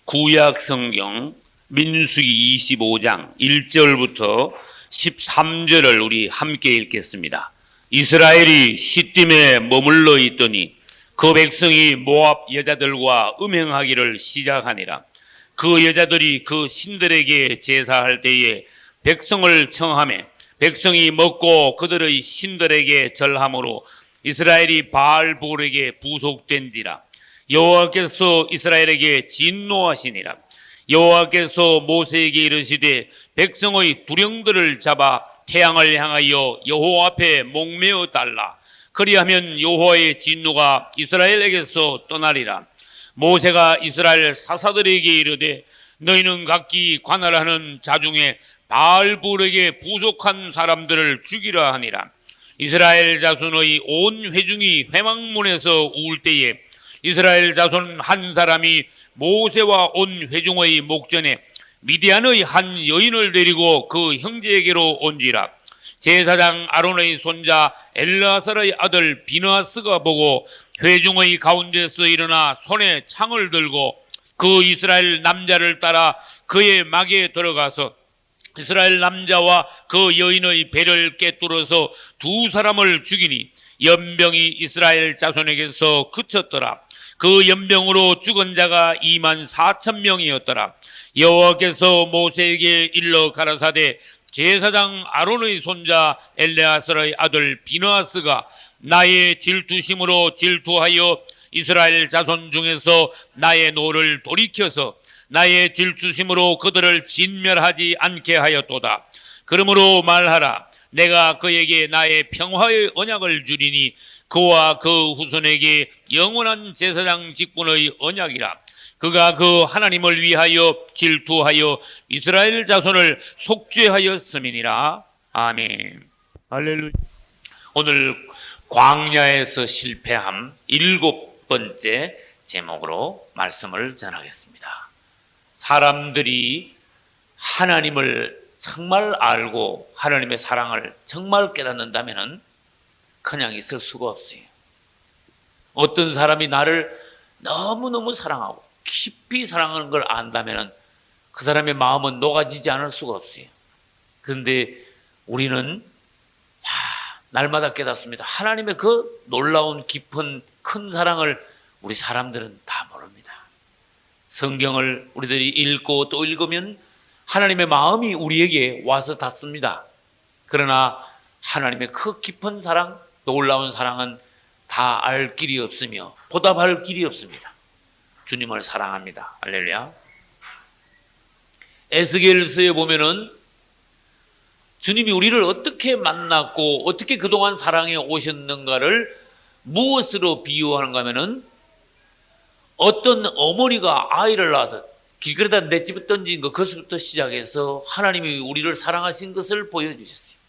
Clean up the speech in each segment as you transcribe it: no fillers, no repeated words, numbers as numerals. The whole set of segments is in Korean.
구약 성경 민수기 25장 1절부터 13절을 우리 함께 읽겠습니다. 이스라엘이 시딤에 머물러 있더니 그 백성이 모압 여자들과 음행하기를 시작하니라. 그 여자들이 그 신들에게 제사할 때에 백성을 청하매 백성이 먹고 그들의 신들에게 절함으로 이스라엘이 바알볼에게 부속된지라. 여호와께서 이스라엘에게 진노하시니라. 여호와께서 모세에게 이르시되 백성의 두령들을 잡아 태양을 향하여 여호와 앞에 목매어 달라. 그리하면 여호와의 진노가 이스라엘에게서 떠나리라. 모세가 이스라엘 사사들에게 이르되 너희는 각기 관할하는 자 중에 바알볼에게 부속한 사람들을 죽이라 하니라. 이스라엘 자손의 온 회중이 회막문에서 울 때에 이스라엘 자손 한 사람이 모세와 온 회중의 목전에 미디안의 한 여인을 데리고 그 형제에게로 온지라. 제사장 아론의 손자 엘르아살의 아들 비느하스가 보고 회중의 가운데서 일어나 손에 창을 들고 그 이스라엘 남자를 따라 그의 막에 들어가서 이스라엘 남자와 그 여인의 배를 꿰뚫어서 두 사람을 죽이니 연병이 이스라엘 자손에게서 그쳤더라. 그 연병으로 죽은 자가 24,000명이었더라. 여호와께서 모세에게 일러 가라사대 제사장 아론의 손자 엘레아살의 아들 비느하스가 나의 질투심으로 질투하여 이스라엘 자손 중에서 나의 노를 돌이켜서 나의 질투심으로 그들을 진멸하지 않게 하였도다. 그러므로 말하라. 내가 그에게 나의 평화의 언약을 주리니 그와 그 후손에게 영원한 제사장 직분의 언약이라. 그가 그 하나님을 위하여 질투하여 이스라엘 자손을 속죄하였음이니라. 아멘. 할렐루야. 오늘 광야에서 실패함 7번째 제목으로 말씀을 전하겠습니다. 사람들이 하나님을 정말 알고 하나님의 사랑을 정말 깨닫는다면 그냥 있을 수가 없어요. 어떤 사람이 나를 너무너무 사랑하고 깊이 사랑하는 걸 안다면 그 사람의 마음은 녹아지지 않을 수가 없어요. 그런데 우리는 날마다 깨닫습니다. 하나님의 그 놀라운 깊은 큰 사랑을 우리 사람들은 다 모릅니다. 성경을 우리들이 읽고 또 읽으면 하나님의 마음이 우리에게 와서 닿습니다. 그러나 하나님의 그 깊은 사랑, 놀라운 사랑은 다 알 길이 없으며 보답할 길이 없습니다. 주님을 사랑합니다. 할렐루야. 에스겔서에 보면은 주님이 우리를 어떻게 만났고 어떻게 그동안 사랑해 오셨는가를 무엇으로 비유하는가 하면은 어떤 어머니가 아이를 낳아서 길거리에다 맷집에 던진 것, 그것부터 시작해서 하나님이 우리를 사랑하신 것을 보여주셨어요.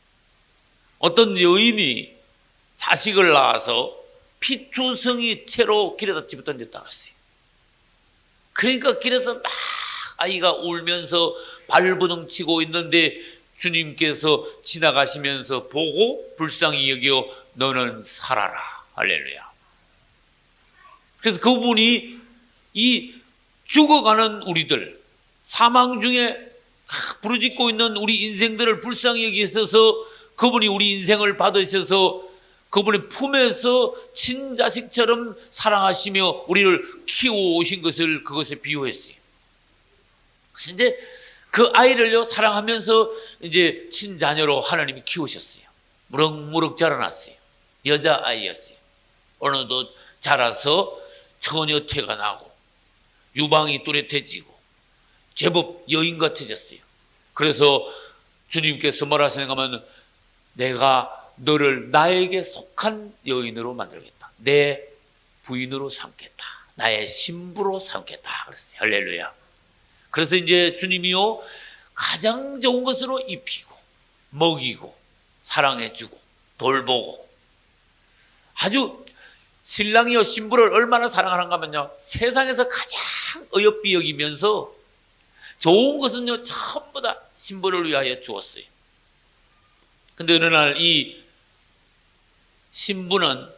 어떤 여인이 자식을 낳아서 피투성이 채로 길에다 집어 던졌다고 했어요. 그러니까 길에서 막 아이가 울면서 발버둥 치고 있는데 주님께서 지나가시면서 보고 불쌍히 여겨 너는 살아라. 할렐루야. 그래서 그분이 이 죽어가는 우리들, 사망 중에 부르짖고 있는 우리 인생들을 불쌍히 여기셔서 그분이 우리 인생을 받으셔서 그분의 품에서 친자식처럼 사랑하시며 우리를 키워오신 것을 그것에 비유했어요. 그래서 이제 그 아이를요 사랑하면서 이제 친자녀로 하나님이 키우셨어요. 무럭무럭 자라났어요. 여자아이였어요. 어느덧 자라서 처녀태가 나고 유방이 뚜렷해지고 제법 여인 같아졌어요. 그래서 주님께서 뭐라 생각하면 내가 너를 나에게 속한 여인으로 만들겠다. 내 부인으로 삼겠다. 나의 신부로 삼겠다. 그랬어요. 할렐루야. 그래서 이제 주님이요 가장 좋은 것으로 입히고 먹이고 사랑해주고 돌보고 아주 신랑이요 신부를 얼마나 사랑하는가 하면요 세상에서 가장 어여삐 여기면서 좋은 것은요 전부 다 신부를 위하여 주었어요. 근데 어느 날 이 신부는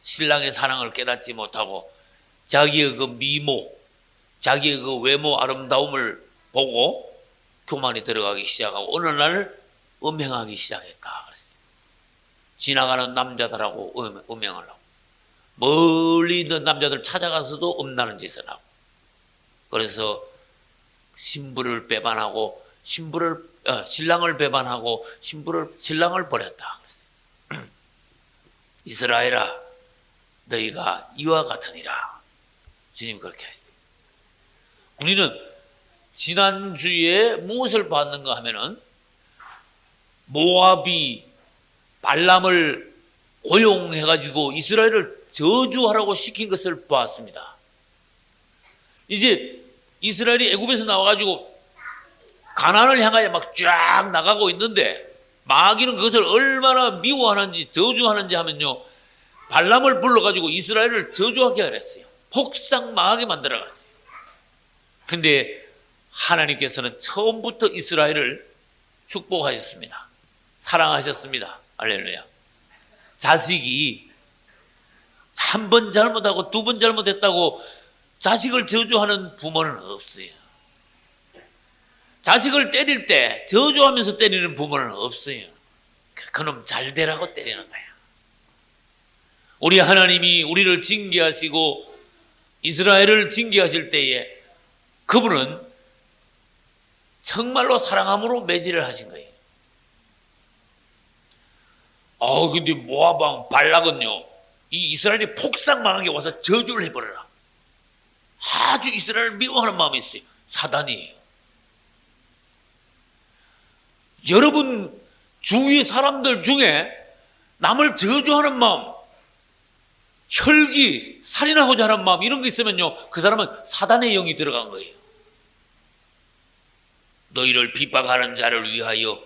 신랑의 사랑을 깨닫지 못하고 자기의 그 미모, 자기의 그 외모 아름다움을 보고 교만이 들어가기 시작하고 어느 날 음행하기 시작했다 그랬어요. 지나가는 남자들하고 음행을 하고 멀리 있는 남자들 찾아가서도 음란한 짓을 하고 그래서 신부를 배반하고 신랑을 배반하고 신랑을 버렸다 그랬어요. 이스라엘아 너희가 이와 같으니라. 주님 그렇게 했어요. 우리는 지난주에 무엇을 봤는가 하면은 모압이 발람을 고용해가지고 이스라엘을 저주하라고 시킨 것을 보았습니다. 이제 이스라엘이 애굽에서 나와가지고 가나안을 향하여 막 쫙 나가고 있는데 마귀는 그것을 얼마나 미워하는지 저주하는지 하면요. 발람을 불러가지고 이스라엘을 저주하게 하랬어요. 폭삭 망하게 만들어갔어요. 근데 하나님께서는 처음부터 이스라엘을 축복하셨습니다. 사랑하셨습니다. 할렐루야. 자식이 한 번 잘못하고 두 번 잘못했다고 자식을 저주하는 부모는 없어요. 자식을 때릴 때 저주하면서 때리는 부모는 없어요. 그놈 잘 되라고 때리는 거야. 우리 하나님이 우리를 징계하시고 이스라엘을 징계하실 때에 그분은 정말로 사랑함으로 매질을 하신 거예요. 근데 모압 왕 발락은요, 이 이스라엘이 폭삭 망하게 와서 저주를 해버려라. 아주 이스라엘을 미워하는 마음이 있어요. 사단이에요. 여러분 주위 사람들 중에 남을 저주하는 마음, 혈기, 살인하고자 하는 마음 이런 게 있으면요, 그 사람은 사단의 영이 들어간 거예요. 너희를 핍박하는 자를 위하여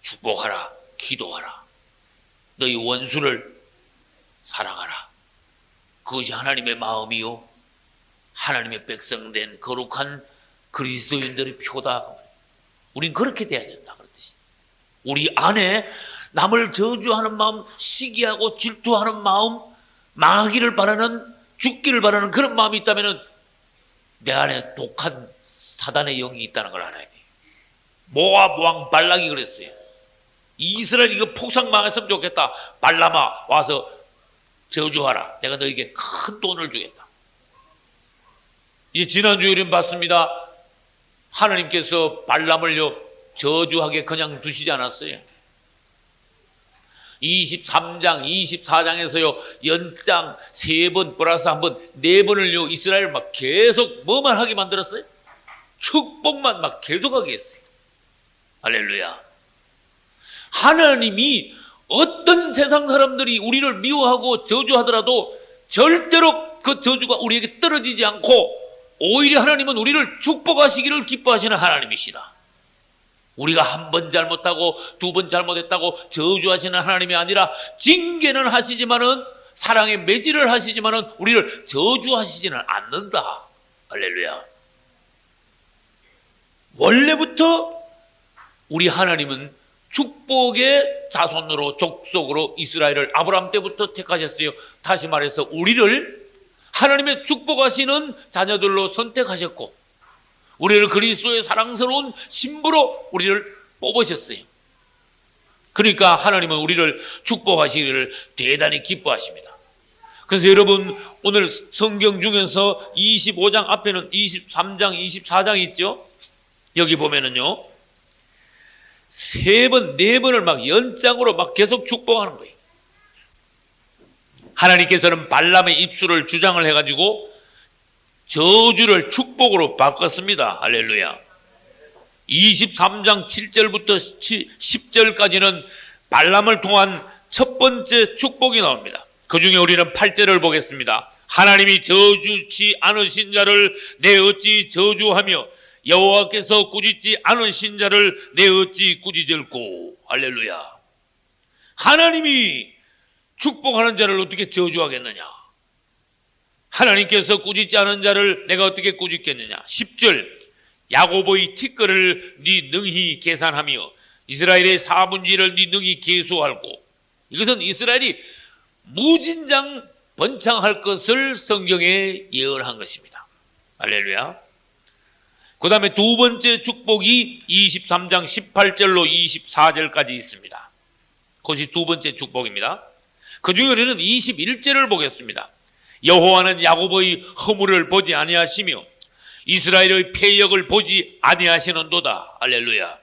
축복하라, 기도하라. 너희 원수를 사랑하라. 그것이 하나님의 마음이요, 하나님의 백성된 거룩한 그리스도인들의 표다. 우린 그렇게 돼야 된다 그런 뜻이. 우리 안에 남을 저주하는 마음, 시기하고 질투하는 마음, 망하기를 바라는, 죽기를 바라는 그런 마음이 있다면 내 안에 독한 사단의 영이 있다는 걸 알아야 돼. 모압 왕 발락이 그랬어요. 이스라엘 이거 폭삭 망했으면 좋겠다. 발람아 와서 저주하라. 내가 너에게 큰 돈을 주겠다. 이제 지난주에 우리는 봤습니다. 하나님께서 발람을요 저주하게 그냥 두시지 않았어요. 23장, 24장에서요 연장 3번 플러스 1번, 4번을요 이스라엘 막 계속 뭐만 하게 만들었어요? 축복만 막 계속하게 했어요. 할렐루야. 하나님이 어떤 세상 사람들이 우리를 미워하고 저주하더라도 절대로 그 저주가 우리에게 떨어지지 않고 오히려 하나님은 우리를 축복하시기를 기뻐하시는 하나님이시다. 우리가 한 번 잘못하고 두 번 잘못했다고 저주하시는 하나님이 아니라 징계는 하시지만은 사랑의 매질을 하시지만은 우리를 저주하시지는 않는다. 할렐루야. 원래부터 우리 하나님은 축복의 자손으로 족속으로 이스라엘을 아브라함 때부터 택하셨어요. 다시 말해서 우리를 하나님의 축복하시는 자녀들로 선택하셨고 우리를 그리스도의 사랑스러운 신부로 우리를 뽑으셨어요. 그러니까 하나님은 우리를 축복하시기를 대단히 기뻐하십니다. 그래서 여러분 오늘 성경 중에서 25장 앞에는 23장, 24장 있죠? 여기 보면은요 3번, 4번을 막 연장으로 막 계속 축복하는 거예요. 하나님께서는 발람의 입술을 주장을 해가지고 저주를 축복으로 바꿨습니다. 할렐루야. 23장 7절부터 10절까지는 발람을 통한 첫 번째 축복이 나옵니다. 그 중에 우리는 8절을 보겠습니다. 하나님이 저주치 않으신 자를 내 어찌 저주하며 여호와께서 꾸짖지 않으신 자를 내 어찌 꾸짖을꼬. 할렐루야. 하나님이 축복하는 자를 어떻게 저주하겠느냐. 하나님께서 꾸짖지 않은 자를 내가 어떻게 꾸짖겠느냐. 10절 야고보의 티끌을 네 능히 계산하며 이스라엘의 4분지를 네 능히 계수하고. 이것은 이스라엘이 무진장 번창할 것을 성경에 예언한 것입니다. 할렐루야. 그 다음에 두 번째 축복이 23장 18절로 24절까지 있습니다. 그것이 두 번째 축복입니다. 그 중에 우리는 21절을 보겠습니다. 여호와는 야곱의 허물을 보지 아니하시며 이스라엘의 패역을 보지 아니하시는도다. 할렐루야.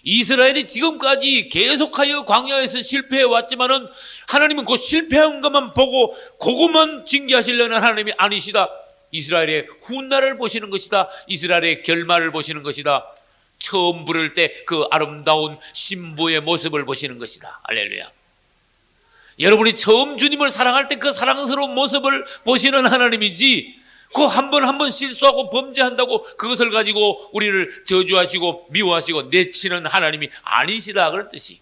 이스라엘이 지금까지 계속하여 광야에서 실패해 왔지만은 하나님은 그 실패한 것만 보고 그것만 징계하시려는 하나님이 아니시다. 이스라엘의 훗날을 보시는 것이다. 이스라엘의 결말을 보시는 것이다. 처음 부를 때 그 아름다운 신부의 모습을 보시는 것이다. 할렐루야. 여러분이 처음 주님을 사랑할 때 그 사랑스러운 모습을 보시는 하나님이지, 그 한 번 실수하고 범죄한다고 그것을 가지고 우리를 저주하시고 미워하시고 내치는 하나님이 아니시다, 그런 뜻이.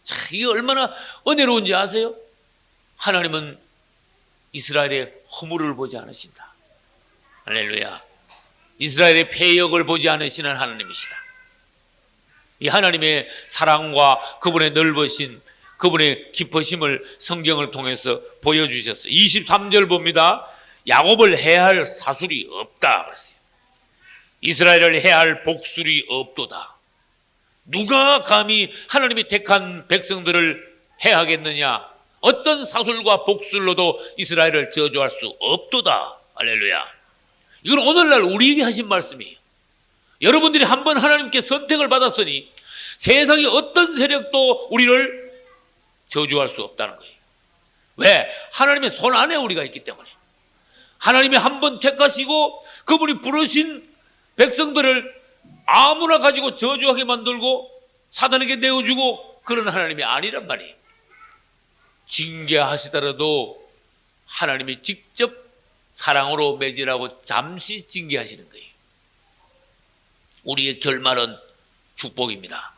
자, 이게 얼마나 은혜로운지 아세요? 하나님은 이스라엘의 허물을 보지 않으신다. 할렐루야. 이스라엘의 패역을 보지 않으시는 하나님이시다. 이 하나님의 사랑과 그분의 넓으신, 그분의 깊으심을 성경을 통해서 보여주셨어요. 23절 봅니다. 야곱을 해할 사술이 없다 그랬어요. 이스라엘을 해할 복술이 없도다. 누가 감히 하나님이 택한 백성들을 해하겠느냐? 어떤 사술과 복술로도 이스라엘을 저주할 수 없도다. 할렐루야. 이건 오늘날 우리에게 하신 말씀이에요. 여러분들이 한번 하나님께 선택을 받았으니 세상의 어떤 세력도 우리를 저주할 수 없다는 거예요. 왜? 하나님의 손 안에 우리가 있기 때문에. 하나님이 한번 택하시고 그분이 부르신 백성들을 아무나 가지고 저주하게 만들고 사단에게 내어주고 그런 하나님이 아니란 말이에요. 징계하시더라도 하나님이 직접 사랑으로 맺으라고 잠시 징계하시는 거예요. 우리의 결말은 축복입니다.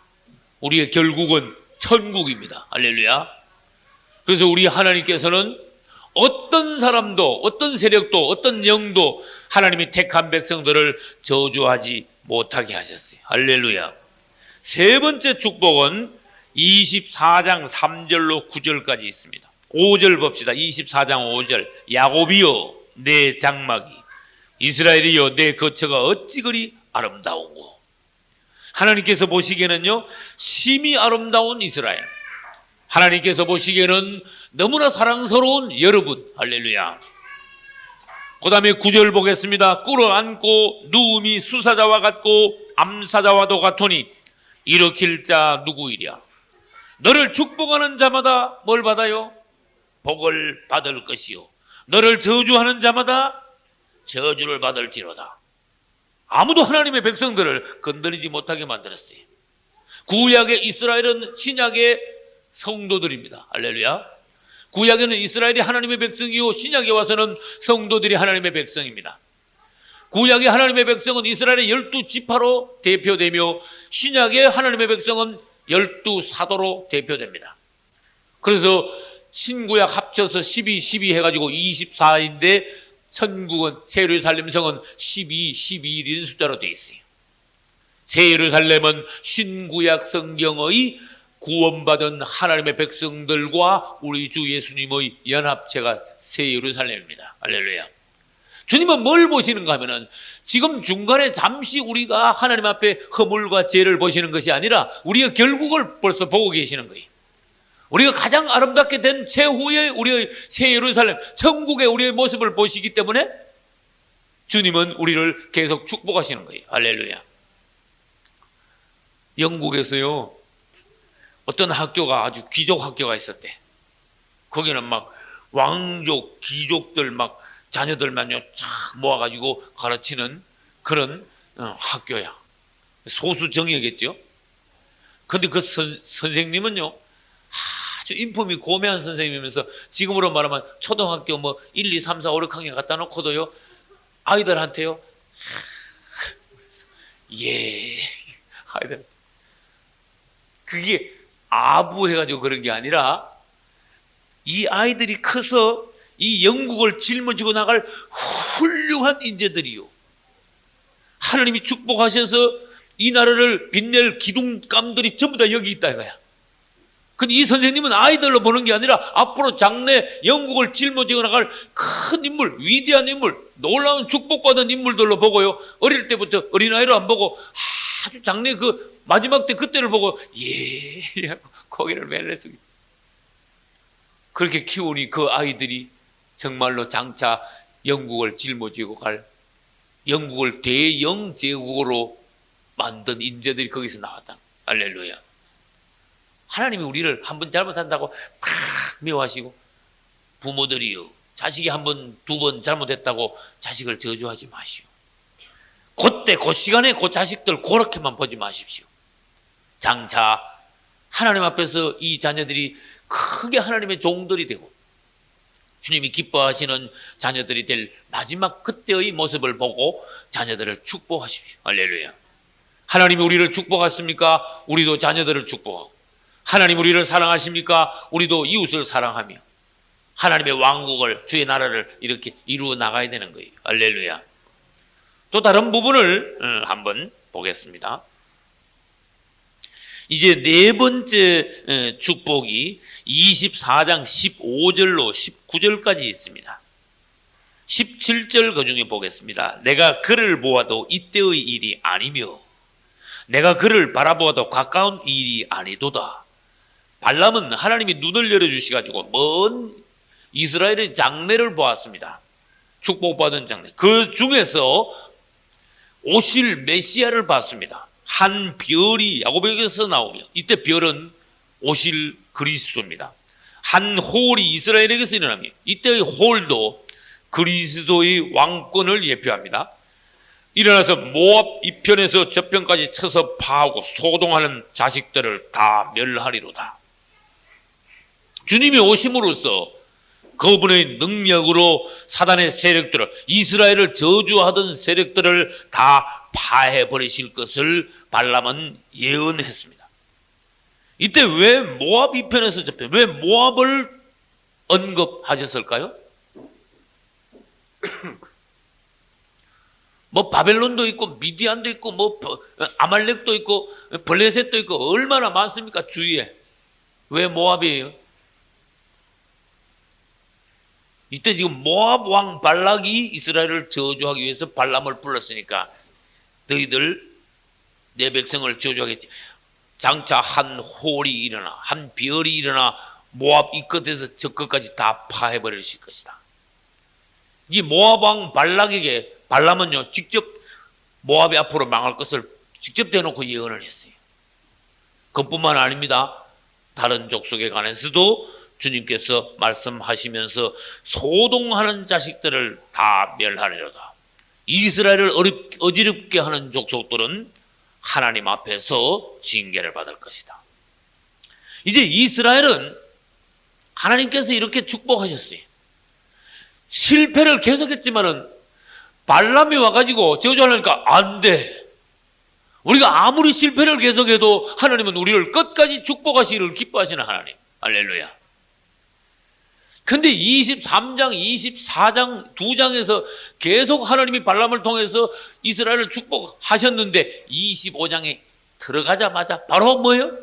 우리의 결국은 천국입니다. 할렐루야. 그래서 우리 하나님께서는 어떤 사람도, 어떤 세력도, 어떤 영도 하나님이 택한 백성들을 저주하지 못하게 하셨어요. 할렐루야. 세 번째 축복은 24장 3절로 9절까지 있습니다. 5절 봅시다. 24장 5절. 야곱이여 내 장막이, 이스라엘이여 내 거처가 어찌 그리 아름다운고. 하나님께서 보시기에는요, 심히 아름다운 이스라엘, 하나님께서 보시기에는 너무나 사랑스러운 여러분. 할렐루야. 그 다음에 9절 보겠습니다. 꿇어앉고 누움이 수사자와 같고 암사자와도 같으니 일으킬 자 누구이랴. 너를 축복하는 자마다 뭘 받아요? 복을 받을 것이요, 너를 저주하는 자마다 저주를 받을지로다. 아무도 하나님의 백성들을 건드리지 못하게 만들었어요. 구약의 이스라엘은 신약의 성도들입니다. 할렐루야. 구약에는 이스라엘이 하나님의 백성이요, 신약에 와서는 성도들이 하나님의 백성입니다. 구약의 하나님의 백성은 이스라엘의 12지파로 대표되며 신약의 하나님의 백성은 12사도로 대표됩니다. 그래서 신구약 합쳐서 12 해가지고 24인데 천국은, 새 예루살렘 성은 12인 숫자로 되어 있어요. 새 예루살렘은 신구약 성경의 구원받은 하나님의 백성들과 우리 주 예수님의 연합체가 새 예루살렘입니다. 할렐루야. 주님은 뭘 보시는가 하면은 지금 중간에 잠시 우리가 하나님 앞에 허물과 죄를 보시는 것이 아니라 우리가 결국을 벌써 보고 계시는 거예요. 우리가 가장 아름답게 된 최후의 우리의 새 예루살렘, 천국의 우리의 모습을 보시기 때문에 주님은 우리를 계속 축복하시는 거예요. 할렐루야. 영국에서요, 어떤 학교가 아주 귀족 학교가 있었대. 거기는 막 왕족, 귀족들 막 자녀들만요 쫙 모아가지고 가르치는 그런 학교야. 소수 정예겠죠. 근데 그 선생님은요 아주 인품이 고매한 선생님이면서 지금으로 말하면 초등학교 뭐 1, 2, 3, 4, 5, 6학년 갖다 놓고도요 아이들한테요 예, 아이들 그게 아부해가지고 그런 게 아니라 이 아이들이 커서 이 영국을 짊어지고 나갈 훌륭한 인재들이요, 하나님이 축복하셔서 이 나라를 빛낼 기둥감들이 전부 다 여기 있다 이거야. 근데 이 선생님은 아이들로 보는 게 아니라 앞으로 장래 영국을 짊어지고 나갈 큰 인물, 위대한 인물, 놀라운 축복받은 인물들로 보고요. 어릴 때부터 어린아이로 안 보고 아주 장래 그 마지막 때 그때를 보고 예 고개를 멜레쓰기. 그렇게 키우니 그 아이들이 정말로 장차 영국을 짊어지고 갈 영국을 대영 제국으로 만든 인재들이 거기서 나왔다. 할렐루야. 하나님이 우리를 한번 잘못한다고 막 미워하시고, 부모들이요, 자식이 한 번, 두 번 잘못했다고 자식을 저주하지 마시오. 그때 그 시간에 그 자식들 그렇게만 보지 마십시오. 장차 하나님 앞에서 이 자녀들이 크게 하나님의 종들이 되고 주님이 기뻐하시는 자녀들이 될 마지막 그때의 모습을 보고 자녀들을 축복하십시오. 할렐루야. 하나님이 우리를 축복하십니까? 우리도 자녀들을 축복하고, 하나님 우리를 사랑하십니까? 우리도 이웃을 사랑하며 하나님의 왕국을, 주의 나라를 이렇게 이루어 나가야 되는 거예요. 할렐루야. 또 다른 부분을 한번 보겠습니다. 이제 네 번째 축복이 24장 15절로 19절까지 있습니다. 17절 그 중에 보겠습니다. 내가 그를 보아도 이때의 일이 아니며 내가 그를 바라보아도 가까운 일이 아니도다. 발람은 하나님이 눈을 열어주셔가지고 먼 이스라엘의 장래를 보았습니다. 축복받은 장래. 그 중에서 오실 메시아를 봤습니다. 한 별이 야고보에게서 나오며, 이때 별은 오실 그리스도입니다. 한 홀이 이스라엘에게서 일어나며, 이때의 홀도 그리스도의 왕권을 예표합니다. 일어나서 모압 이편에서 저편까지 쳐서 파하고 소동하는 자식들을 다 멸하리로다. 주님이 오심으로써 그분의 능력으로 사단의 세력들을, 이스라엘을 저주하던 세력들을 다 파해버리실 것을 발람은 예언했습니다. 이때 왜 모압 이편에서 접해, 왜 모압을 언급하셨을까요? 뭐 바벨론도 있고 미디안도 있고 뭐 아말렉도 있고 블레셋도 있고 얼마나 많습니까 주위에. 왜 모압이에요? 이때 지금 모압 왕 발락이 이스라엘을 저주하기 위해서 발람을 불렀으니까 너희들 내 백성을 저주하겠지. 장차 한 홀이 일어나, 한 별이 일어나 모압 이 끝에서 저 끝까지 다 파해버리실 것이다. 이 모압 왕 발락에게 발람은요 직접 모압이 앞으로 망할 것을 직접 대놓고 예언을 했어요. 그뿐만 아닙니다. 다른 족속에 관해서도 주님께서 말씀하시면서 소동하는 자식들을 다 멸하리로다. 이스라엘을 어지럽게 하는 족속들은 하나님 앞에서 징계를 받을 것이다. 이제 이스라엘은 하나님께서 이렇게 축복하셨어요. 실패를 계속했지만은 발람이 와가지고 저주하려니까 안 돼. 우리가 아무리 실패를 계속해도 하나님은 우리를 끝까지 축복하시기를 기뻐하시는 하나님. 할렐루야. 근데 23장, 24장 두 장에서 계속 하나님이 발람을 통해서 이스라엘을 축복하셨는데 25장에 들어가자마자 바로 뭐예요?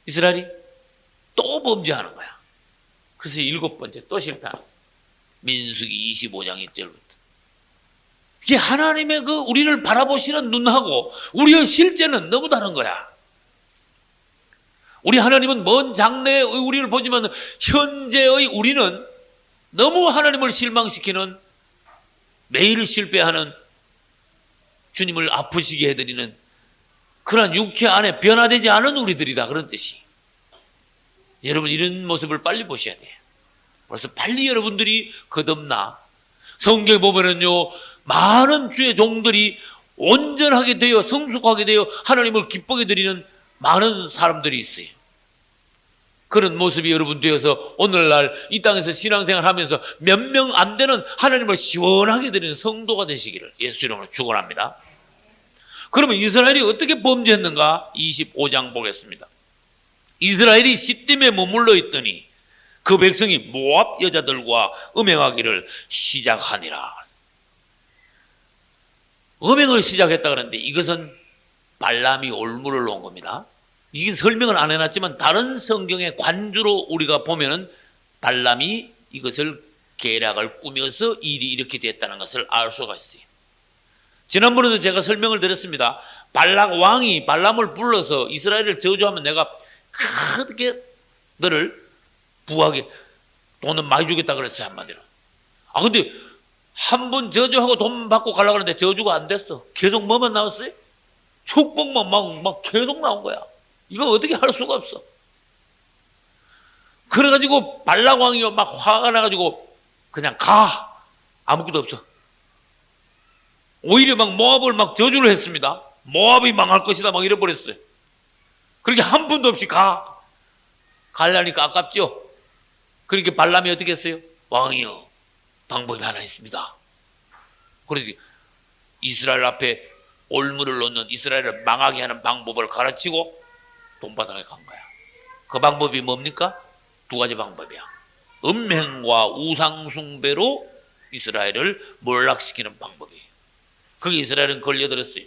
이스라엘이 또 범죄하는 거야. 그래서 7번째 또 실패하는 거야. 민수기 25장 1절부터. 이게 하나님의 그 우리를 바라보시는 눈하고 우리의 실제는 너무 다른 거야. 우리 하나님은 먼 장래의 우리를 보지만 현재의 우리는 너무 하나님을 실망시키는, 매일 실패하는, 주님을 아프시게 해드리는 그런 육체 안에 변화되지 않은 우리들이다, 그런 뜻이. 여러분 이런 모습을 빨리 보셔야 돼요. 그래서 빨리 여러분들이 거듭나. 성경에 보면은요 많은 주의 종들이 온전하게 되어 성숙하게 되어 하나님을 기쁘게 드리는 많은 사람들이 있어요. 그런 모습이 여러분 되어서 오늘날 이 땅에서 신앙생활 하면서 몇 명 안 되는 하나님을 시원하게 드리는 성도가 되시기를 예수 이름으로 축원합니다. 그러면 이스라엘이 어떻게 범죄했는가? 25장 보겠습니다. 이스라엘이 시딤에 머물러 있더니 그 백성이 모압 여자들과 음행하기를 시작하니라. 음행을 시작했다 그러는데 이것은 발람이 올무를 놓은 겁니다. 이게 설명을 안 해놨지만 다른 성경의 관주로 우리가 보면은 발람이 이것을 계략을 꾸며서 일이 이렇게 됐다는 것을 알 수가 있어요. 지난번에도 제가 설명을 드렸습니다. 발락 왕이 발람을 불러서 이스라엘을 저주하면 내가 크게 너를 부하게 돈은 많이 주겠다 그랬어요, 한마디로. 근데 한 번 저주하고 돈 받고 가려고 하는데 저주가 안 됐어. 계속 뭐만 나왔어요? 축복만 막 계속 나온 거야. 이거 어떻게 할 수가 없어. 그래가지고 발락 왕이 막 화가 나가지고 그냥 가. 아무것도 없어. 오히려 막 모압을 막 저주를 했습니다. 모압이 망할 것이다 막 이래버렸어요. 그렇게 한 분도 없이 가려니까 아깝죠. 그러니까 발람이 어떻게 했어요? 왕이요, 방법이 하나 있습니다. 그래서 이스라엘 앞에 올무를 놓는, 이스라엘을 망하게 하는 방법을 가르치고 돈바닥에 간 거야. 그 방법이 뭡니까? 두 가지 방법이야. 음행과 우상숭배로 이스라엘을 몰락시키는 방법이에요. 그게 이스라엘은 걸려들었어요.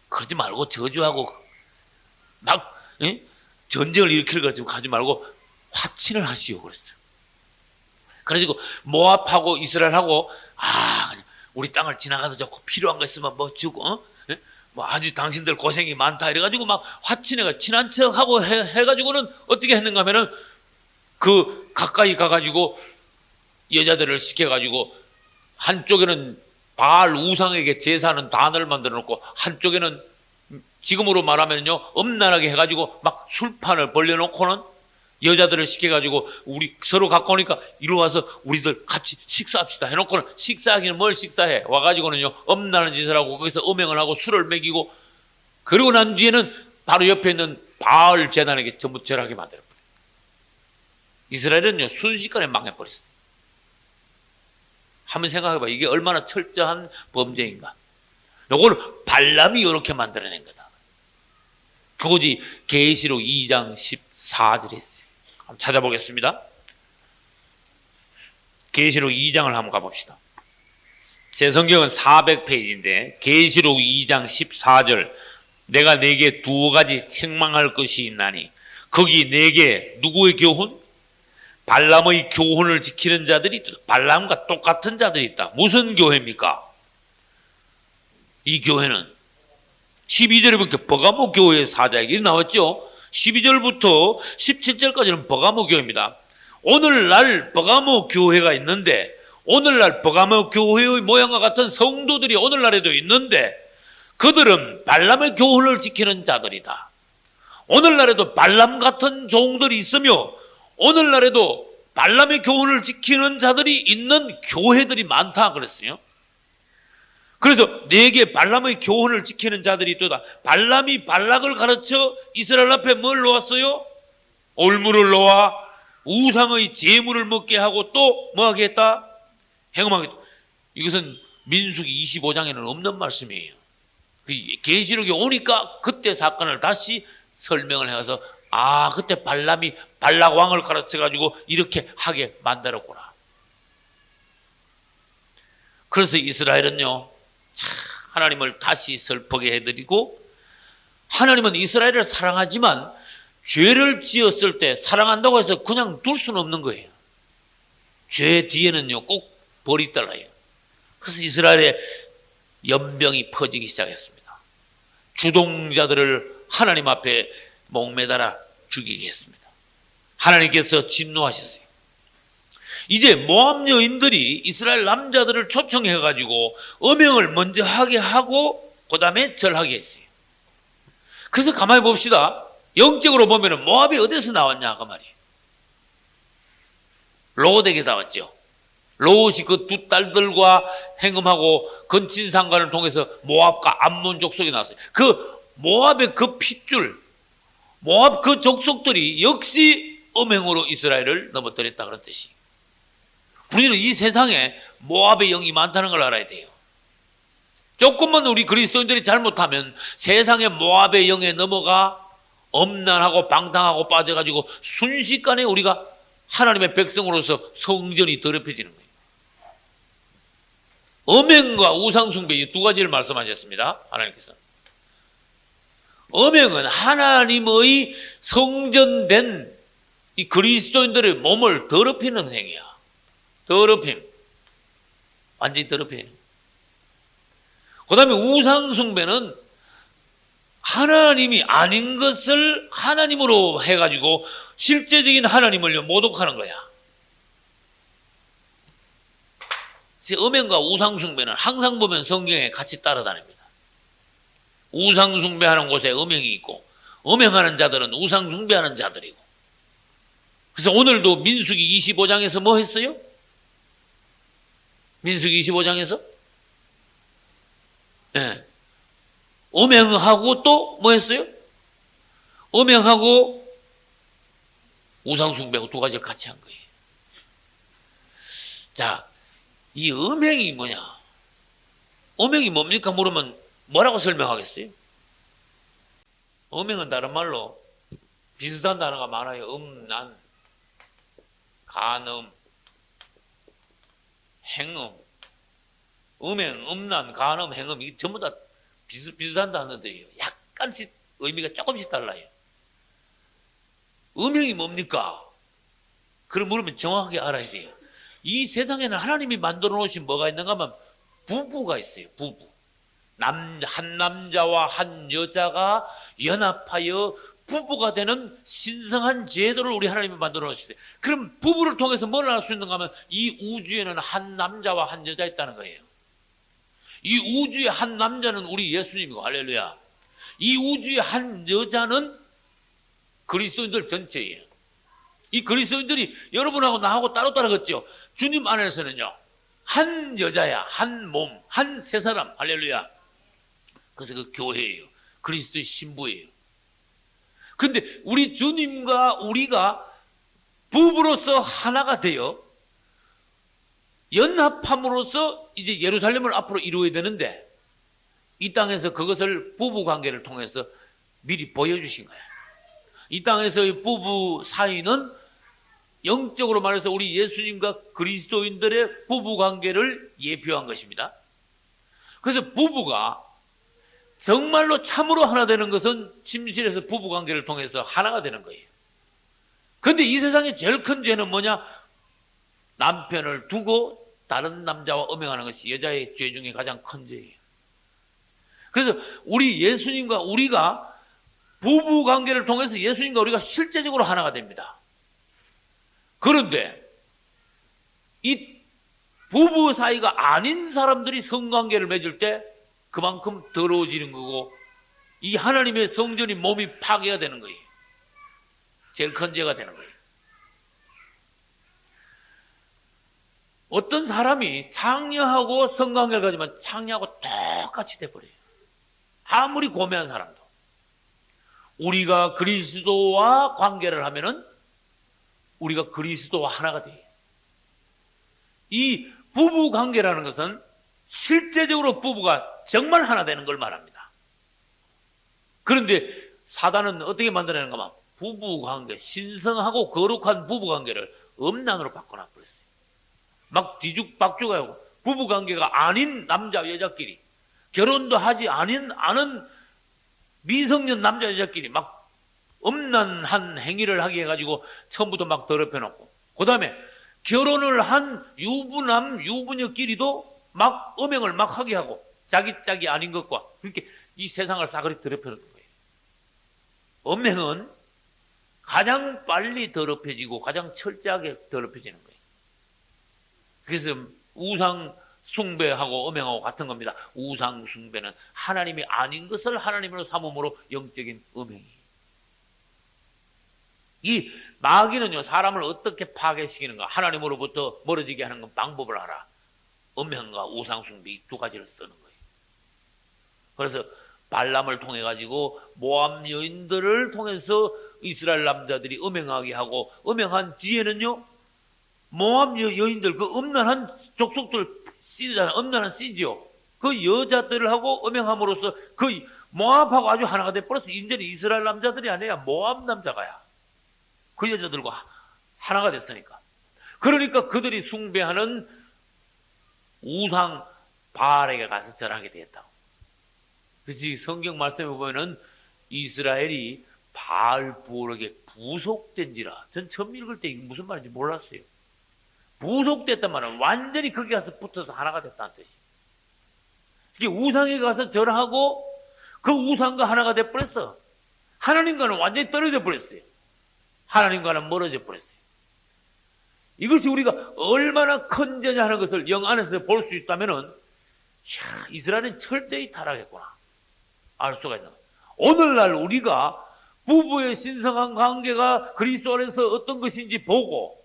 그러지 말고 저주하고 막 전쟁을 일으킬 것 가지 말고 화친을 하시오 그랬어요. 그래가지고 모압하고 이스라엘하고 우리 땅을 지나가도 좋고 필요한 거 있으면 뭐 주고 뭐 아주 당신들 고생이 많다 이래가지고 막 화친해가 친한 척하고 해가지고는 어떻게 했는가 하면은 그 가까이 가가지고 여자들을 시켜가지고 한쪽에는 바알 우상에게 제사하는 단을 만들어 놓고 한쪽에는 지금으로 말하면요 음란하게 해가지고 막 술판을 벌려놓고는 여자들을 시켜가지고 우리 서로 갖고 오니까 이리 와서 우리들 같이 식사합시다 해놓고는 식사하기는 뭘 식사해 와가지고는요 음란한 짓을 하고 거기서 음행을 하고 술을 먹이고 그러고 난 뒤에는 바로 옆에 있는 바알 제단에게 전부 절하게 만들어버려요. 이스라엘은요 순식간에 망해버렸어요. 한번 생각해봐. 이게 얼마나 철저한 범죄인가. 요걸 발람이 이렇게 만들어낸 거다. 그거지 계시록 2장 14절에 있어요. 한번 찾아보겠습니다. 계시록 2장을 한번 가봅시다. 제 성경은 400페이지인데 계시록 2장 14절 내가 네게 두 가지 책망할 것이 있나니 거기 네게 누구의 교훈? 발람의 교훈을 지키는 자들이 있다. 발람과 똑같은 자들이 있다. 무슨 교회입니까? 이 교회는 12절에 보니까 버가모 교회의 사자에게 나왔죠. 12절부터 17절까지는 버가모 교회입니다. 오늘날 버가모 교회가 있는데 오늘날 버가모 교회의 모양과 같은 성도들이 오늘날에도 있는데 그들은 발람의 교훈을 지키는 자들이다. 오늘날에도 발람 같은 종들이 있으며 오늘날에도 발람의 교훈을 지키는 자들이 있는 교회들이 많다 그랬어요. 그래서 네게 발람의 교훈을 지키는 자들이 있도다. 발람이 발락을 가르쳐 이스라엘 앞에 뭘 놓았어요? 올무를 놓아 우상의 제물을 먹게 하고 또 뭐 하게 했다? 행음하게 했다. 이것은 민수기 25장에는 없는 말씀이에요. 계시록에 오니까 그때 사건을 다시 설명을 해서 그때 발람이 발락 왕을 가르쳐가지고 이렇게 하게 만들었구나. 그래서 이스라엘은요 하나님을 다시 슬프게 해드리고 하나님은 이스라엘을 사랑하지만 죄를 지었을 때 사랑한다고 해서 그냥 둘 수는 없는 거예요. 죄 뒤에는요 꼭 벌이 있달라요. 그래서 이스라엘의 연병이 퍼지기 시작했습니다. 주동자들을 하나님 앞에 목매달아 죽이게 했습니다. 하나님께서 진노하셨어요. 이제 모압 여인들이 이스라엘 남자들을 초청해가지고 음행을 먼저 하게 하고 그 다음에 절하게 했어요. 그래서 가만히 봅시다. 영적으로 보면 모압이 어디서 나왔냐 그 말이에요. 롯에게 나왔죠. 롯이 그 두 딸들과 행음하고 근친상간을 통해서 모압과 암몬 족속이 나왔어요. 그 모압의 그 핏줄 모압 그 족속들이 역시 음행으로 이스라엘을 넘어뜨렸다 그런 뜻이. 우리는 이 세상에 모압의 영이 많다는 걸 알아야 돼요. 조금만 우리 그리스도인들이 잘못하면 세상에 모압의 영에 넘어가 엄난하고 방탕하고 빠져가지고 순식간에 우리가 하나님의 백성으로서 성전이 더럽혀지는 거예요. 음행과 우상숭배 이 두 가지를 말씀하셨습니다. 하나님께서. 음행은 하나님의 성전된 이 그리스도인들의 몸을 더럽히는 행위야. 더럽힘. 완전히 더럽혀요. 그 다음에 우상숭배는 하나님이 아닌 것을 하나님으로 해가지고 실제적인 하나님을 모독하는 거야. 음행과 우상숭배는 항상 보면 성경에 같이 따라다닙니다. 우상숭배하는 곳에 음행이 있고 음행하는 자들은 우상숭배하는 자들이고. 그래서 오늘도 민수기 25장에서 뭐 했어요? 민수기 25장에서 예. 음행하고 또 뭐 했어요? 음행하고 우상숭배하고 두 가지를 같이 한 거예요. 자, 이 음행이 뭐냐? 음행이 뭡니까? 물으면 뭐라고 설명하겠어요? 음행은 다른 말로 비슷한 단어가 많아요. 난, 간음, 행음, 음행, 음란, 간음, 행음 이게 전부 다 비슷한 단어들이에요. 약간씩 의미가 조금씩 달라요. 음행이 뭡니까? 그럼 물으면 정확하게 알아야 돼요. 이 세상에는 하나님이 만들어 놓으신 뭐가 있는가 하면 부부가 있어요. 부부. 한 남자와 한 여자가 연합하여 부부가 되는 신성한 제도를 우리 하나님이 만들어 놓으셨어요. 그럼 부부를 통해서 뭘 할 수 있는가 하면 이 우주에는 한 남자와 한 여자 있다는 거예요. 이 우주의 한 남자는 우리 예수님이고, 할렐루야. 이 우주의 한 여자는 그리스도인들 전체예요. 이 그리스도인들이 여러분하고 나하고 따로따로 걷죠. 주님 안에서는요, 한 여자야, 한 몸, 한 세 사람, 할렐루야. 그래서 그 교회예요. 그리스도의 신부예요. 근데 우리 주님과 우리가 부부로서 하나가 되어 연합함으로써 이제 예루살렘을 앞으로 이루어야 되는데 이 땅에서 그것을 부부 관계를 통해서 미리 보여주신 거야. 이 땅에서의 부부 사이는 영적으로 말해서 우리 예수님과 그리스도인들의 부부 관계를 예표한 것입니다. 그래서 부부가 정말로 참으로 하나 되는 것은 침실에서 부부 관계를 통해서 하나가 되는 거예요. 그런데 이 세상에 제일 큰 죄는 뭐냐? 남편을 두고 다른 남자와 음행하는 것이 여자의 죄 중에 가장 큰 죄예요. 그래서 우리 예수님과 우리가 부부 관계를 통해서 예수님과 우리가 실제적으로 하나가 됩니다. 그런데 이 부부 사이가 아닌 사람들이 성관계를 맺을 때 그만큼 더러워지는 거고 이 하나님의 성전이 몸이 파괴가 되는 거예요. 제일 큰 죄가 되는 거예요. 어떤 사람이 창녀하고 성관계를 가지면 창녀하고 똑같이 돼버려요. 아무리 고매한 사람도. 우리가 그리스도와 관계를 하면은 우리가 그리스도와 하나가 돼요. 이 부부 관계라는 것은 실제적으로 부부가 정말 하나 되는 걸 말합니다. 그런데 사단은 어떻게 만들어내는가 하면 부부 관계, 신성하고 거룩한 부부 관계를 음란으로 바꿔놔 버렸어요. 막 뒤죽박죽하고 부부 관계가 아닌 남자 여자끼리 결혼도 하지 않은 미성년 남자 여자끼리 막 음란한 행위를 하게 해가지고 처음부터 막 더럽혀 놓고 그 다음에 결혼을 한 유부남 유부녀끼리도 막 음행을 막 하게 하고 자기 짝이 아닌 것과 그렇게 이 세상을 싸그리 더럽혀 놓는 거예요. 음행은 가장 빨리 더럽혀지고 가장 철저하게 더럽혀지는 거예요. 그래서 우상 숭배하고 음행하고 같은 겁니다. 우상 숭배는 하나님이 아닌 것을 하나님으로 삼음으로 영적인 음행이에요. 이 마귀는요 사람을 어떻게 파괴시키는가 하나님으로부터 멀어지게 하는 건 방법을 알아. 음행과 우상 숭배 이 두 가지를 쓰는 거예요. 그래서 발람을 통해 가지고 모압 여인들을 통해서 이스라엘 남자들이 음행하게 하고 음행한 뒤에는요 모압 여인들 그 음란한 족속들 씨잖아. 음란한 씨지요. 그 여자들을 하고 음행함으로써 그 모압하고 아주 하나가 돼 버렸어. 이제는 이스라엘 남자들이 아니라 모압 남자가야. 그 여자들과 하나가 됐으니까. 그러니까 그들이 숭배하는 우상 바알에게 가서 절하게 되었다고. 그렇지 성경 말씀에 보면은 이스라엘이 바알 부올에게 부속된지라. 전 처음 읽을 때 이게 무슨 말인지 몰랐어요. 부속됐단 말은 완전히 거기 가서 붙어서 하나가 됐다는 뜻이에요. 이게 우상에 가서 절하고 그 우상과 하나가 돼버렸어. 하나님과는 완전히 떨어져 버렸어요. 하나님과는 멀어져 버렸어요. 이것이 우리가 얼마나 큰 전야하는 것을 영 안에서 볼 수 있다면은, 이스라엘은 철저히 타락했구나 알 수가 있는 거예요. 오늘날 우리가 부부의 신성한 관계가 그리스도 안에서 어떤 것인지 보고,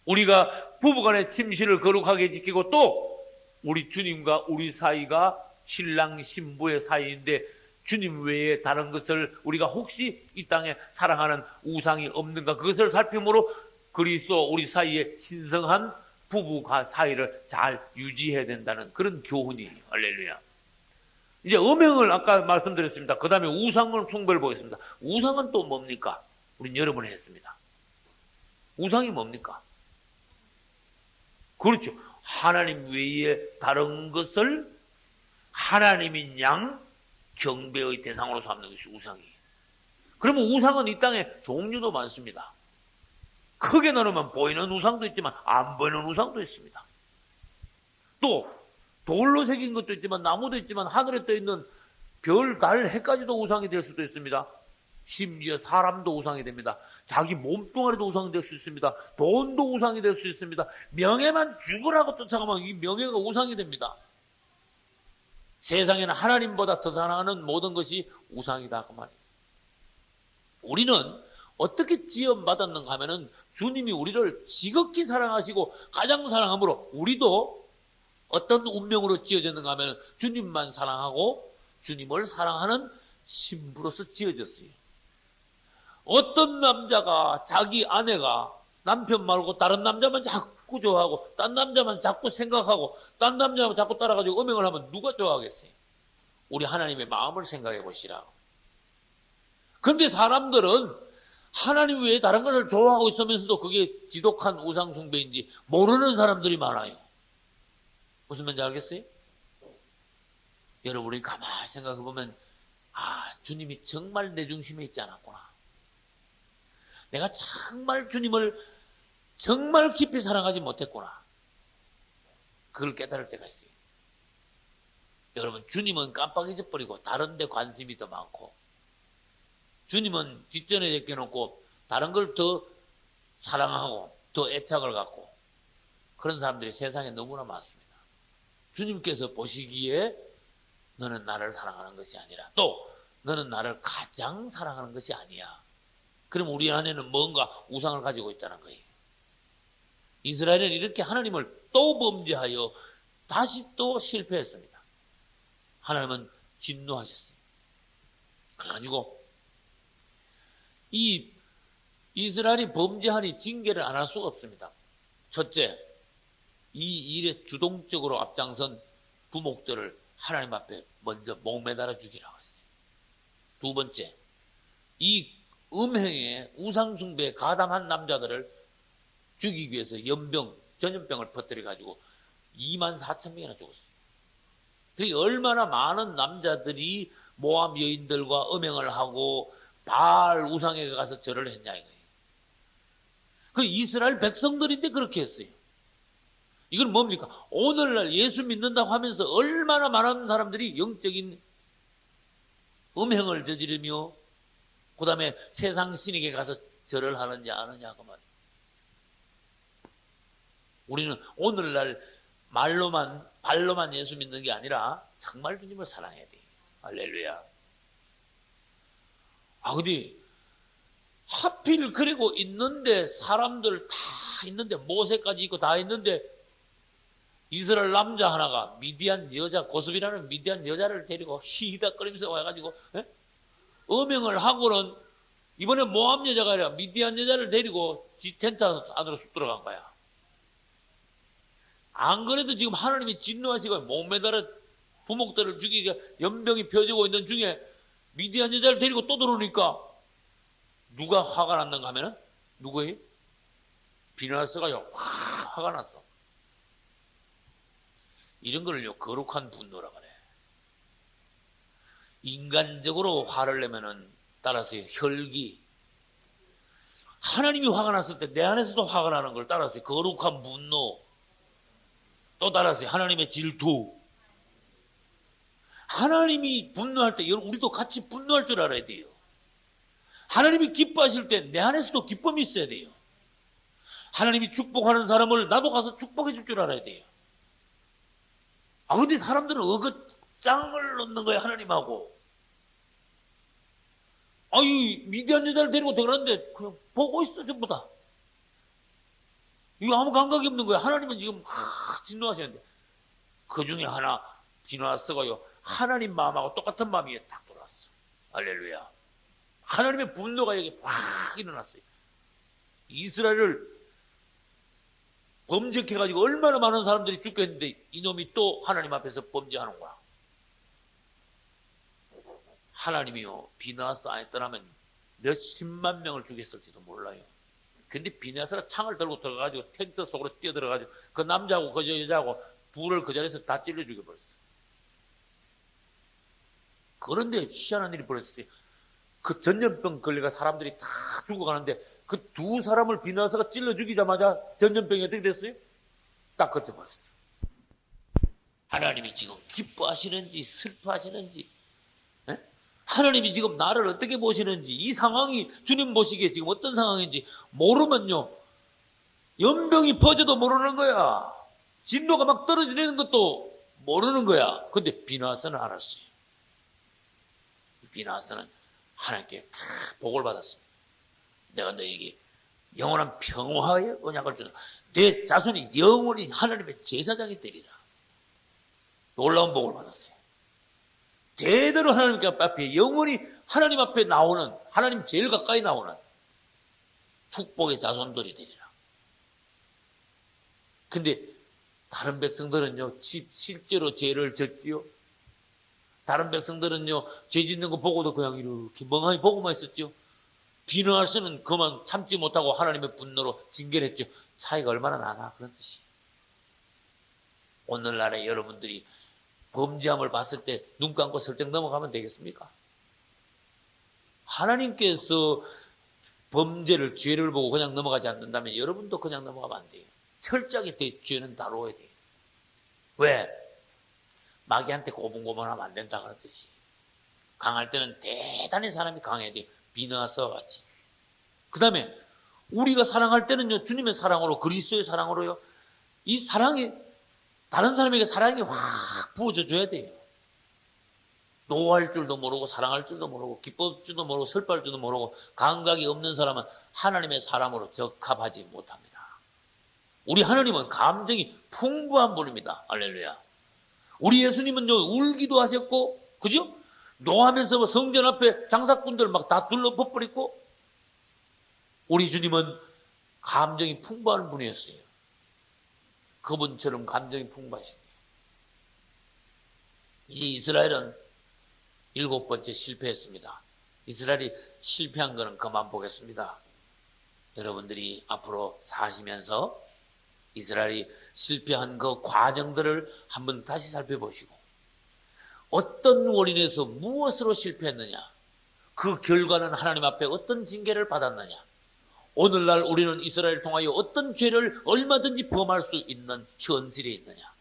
우리가 부부간의 침실을 거룩하게 지키고, 또 우리 주님과 우리 사이가 신랑 신부의 사이인데 주님 외에 다른 것을 우리가 혹시 이 땅에 사랑하는 우상이 없는가, 그것을 살펴보므로 그리스도 우리 사이에 신성한 부부가 사이를 잘 유지해야 된다는 그런 교훈이에요. 할렐루야. 이제 음행을 아까 말씀드렸습니다. 그 다음에 우상을 숭배를 보겠습니다. 우상은 또 뭡니까? 우린 여러 번 했습니다. 우상이 뭡니까? 그렇죠. 하나님 외에 다른 것을 하나님인 양 경배의 대상으로 삼는 것이 우상이에요. 그러면 우상은 이 땅에 종류도 많습니다. 크게 나누면 보이는 우상도 있지만 안 보이는 우상도 있습니다. 또 돌로 새긴 것도 있지만 나무도 있지만 하늘에 떠 있는 별, 달, 해까지도 우상이 될 수도 있습니다. 심지어 사람도 우상이 됩니다. 자기 몸뚱아리도 우상이 될 수 있습니다. 돈도 우상이 될 수 있습니다. 명예만 죽으라고 쫓아가면 이 명예가 우상이 됩니다. 세상에는 하나님보다 더 사랑하는 모든 것이 우상이다 그 말이에요. 우리는 어떻게 지원받았는가 하면은 주님이 우리를 지극히 사랑하시고 가장 사랑함으로 우리도 어떤 운명으로 지어졌는가 하면은 주님만 사랑하고 주님을 사랑하는 신부로서 지어졌어요. 어떤 남자가 자기 아내가 남편 말고 다른 남자만 자꾸 좋아하고 딴 남자만 자꾸 생각하고 딴 남자만 자꾸 따라가지고 음행을 하면 누가 좋아하겠어요? 우리 하나님의 마음을 생각해 보시라. 그런데 사람들은 하나님 외에 다른 것을 좋아하고 있으면서도 그게 지독한 우상 숭배인지 모르는 사람들이 많아요. 무슨 말인지 알겠어요? 여러분이 가만히 생각해 보면 주님이 정말 내 중심에 있지 않았구나. 내가 정말 주님을 정말 깊이 사랑하지 못했구나. 그걸 깨달을 때가 있어요. 여러분, 주님은 깜빡 잊어버리고 다른 데 관심이 더 많고, 주님은 뒷전에 제껴놓고 다른 걸 더 사랑하고 더 애착을 갖고, 그런 사람들이 세상에 너무나 많습니다. 주님께서 보시기에 너는 나를 사랑하는 것이 아니라, 또 너는 나를 가장 사랑하는 것이 아니야. 그럼 우리 안에는 뭔가 우상을 가지고 있다는 거예요. 이스라엘은 이렇게 하나님을 또 범죄하여 다시 또 실패했습니다. 하나님은 진노하셨어요. 그래가지고 이 이스라엘이 범죄하니 징계를 안 할 수가 없습니다. 첫째, 이 일에 주동적으로 앞장선 부목들을 하나님 앞에 먼저 목매달아 죽이라고 했어요. 두 번째, 이 음행에 우상숭배에 가담한 남자들을 죽이기 위해서 전염병을 퍼뜨려가지고 24,000명이나 죽었어요. 그게 얼마나 많은 남자들이 모압 여인들과 음행을 하고 바알 우상에 가서 절을 했냐 이거예요. 그 이스라엘 백성들인데 그렇게 했어요. 이건 뭡니까? 오늘날 예수 믿는다고 하면서 얼마나 많은 사람들이 영적인 음행을 저지르며 그 다음에 세상 신에게 가서 절을 하느냐 안 하냐 그 말이에요. 우리는 오늘날 발로만 예수 믿는 게 아니라 정말 주님을 사랑해야 돼. 할렐루야. 근데 하필 그리고 있는데 사람들 다 있는데 모세까지 있고 다 있는데 이스라엘 남자 하나가 미디안 여자 고스비라는 미디안 여자를 데리고 히히닥거리면서 와가지고 음행을 하고는 이번에 모압 여자가 아니라 미디안 여자를 데리고 지 텐트 안으로 쑥 들어간 거야. 안 그래도 지금 하나님이 진노하시고 목매달아 부목들을 죽이게 연병이 펴지고 있는 중에 미디안 여자를 데리고 또 들어오니까 누가 화가 났는가 하면은 누구예요? 비나스가 화가 났어. 이런 걸요 거룩한 분노라 그래. 인간적으로 화를 내면은 따라서 혈기, 하나님이 화가 났을 때 내 안에서도 화가 나는 걸 따랐어요. 거룩한 분노. 또 따랐어요. 하나님의 질투. 하나님이 분노할 때 우리도 같이 분노할 줄 알아야 돼요. 하나님이 기뻐하실 때 내 안에서도 기쁨이 있어야 돼요. 하나님이 축복하는 사람을 나도 가서 축복해 줄 줄 알아야 돼요. 근데 사람들은 짱을 놓는 거야, 하나님하고. 이 미디안 여자를 데리고 들어갔는데 그냥 보고 있어, 전부 다. 이거 아무 감각이 없는 거야. 하나님은 지금 진노하시는데. 그 중에 하나 진노하스가요, 하나님 마음하고 똑같은 마음이 딱 돌아왔어. 할렐루야. 하나님의 분노가 여기 확 일어났어요. 이스라엘을 범죄해가지고 얼마나 많은 사람들이 죽겠는데 이놈이 또 하나님 앞에서 범죄하는 거야. 하나님이요, 비나스 안 했더라면 몇십만 명을 죽였을지도 몰라요. 근데 비나스가 창을 들고 들어가가지고 텐트 속으로 뛰어들어가지고 그 남자하고 그 여자하고 둘을 그 자리에서 다 찔러 죽여버렸어. 그런데 희한한 일이 벌어졌어요. 그 전염병 걸려가 사람들이 다 죽어가는데 그 두 사람을 비나스가 찔러 죽이자마자 전염병이 어떻게 됐어요? 딱 거쳐버렸어. 하나님이 지금 기뻐하시는지 슬퍼하시는지, 하나님이 지금 나를 어떻게 보시는지, 이 상황이 주님 보시기에 지금 어떤 상황인지 모르면요, 연병이 퍼져도 모르는 거야. 진도가 막 떨어지는 것도 모르는 거야. 근데 비나스는 알았어요. 비나스는 하나님께 다 복을 받았습니다. 내가 너에게 영원한 평화의 언약을 주는, 내 자손이 영원히 하나님의 제사장이 되리라. 놀라운 복을 받았어요. 제대로 하나님 앞에 영원히 하나님 앞에 나오는, 하나님 제일 가까이 나오는 축복의 자손들이 되리라. 근데 다른 백성들은요, 실제로 죄를 졌지요. 다른 백성들은요, 죄 짓는 거 보고도 그냥 이렇게 멍하니 보고만 있었죠. 비너하스는 그만 참지 못하고 하나님의 분노로 징계를 했죠. 차이가 얼마나 나나, 그런 뜻이. 오늘날에 여러분들이 범죄함을 봤을 때 눈 감고 설정 넘어가면 되겠습니까? 하나님께서 범죄를, 죄를 보고 그냥 넘어가지 않는다면 여러분도 그냥 넘어가면 안 돼요. 철저하게 죄는 다루어야 돼요. 왜? 마귀한테 고분고분하면 안 된다, 그런 뜻이. 강할 때는 대단히 사람이 강해야 돼요. 비너하스와 같이. 그 다음에 우리가 사랑할 때는요, 주님의 사랑으로, 그리스도의 사랑으로요, 이 사랑이 다른 사람에게 사랑이 확 부어져 줘야 돼요. 노할 줄도 모르고 사랑할 줄도 모르고 기뻐할 줄도 모르고 슬퍼할 줄도 모르고 감각이 없는 사람은 하나님의 사람으로 적합하지 못합니다. 우리 하나님은 감정이 풍부한 분입니다. 할렐루야. 우리 예수님은요, 울기도 하셨고, 그죠? 노하면서 성전 앞에 장사꾼들 막 다 둘러 퍼버리고, 우리 주님은 감정이 풍부한 분이었어요. 그분처럼 감정이 풍부하십니다. 이제 이스라엘은 7번째 실패했습니다. 이스라엘이 실패한 거는 그만 보겠습니다. 여러분들이 앞으로 사시면서 이스라엘이 실패한 그 과정들을 한번 다시 살펴보시고, 어떤 원인에서 무엇으로 실패했느냐, 그 결과는 하나님 앞에 어떤 징계를 받았느냐, 오늘날 우리는 이스라엘을 통하여 어떤 죄를 얼마든지 범할 수 있는 현실에 있느냐.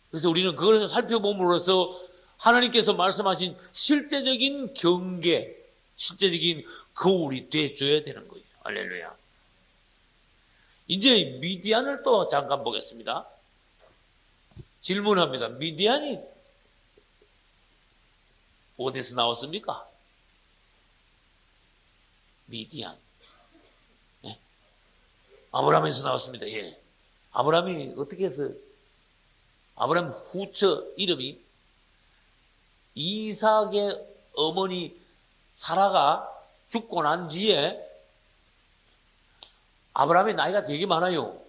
그래서 우리는 그것을 살펴봄으로써 하나님께서 말씀하신 실제적인 경계, 실제적인 거울이 돼줘야 되는 거예요. 할렐루야. 이제 미디안을 또 잠깐 보겠습니다. 질문합니다. 미디안이 어디서 나왔습니까? 미디안. 네. 아브라함에서 나왔습니다. 예. 아브라함이 어떻게 해서, 아브라함 후처 이름이 이삭의 어머니 사라가 죽고 난 뒤에 아브라함이 나이가 되게 많아요.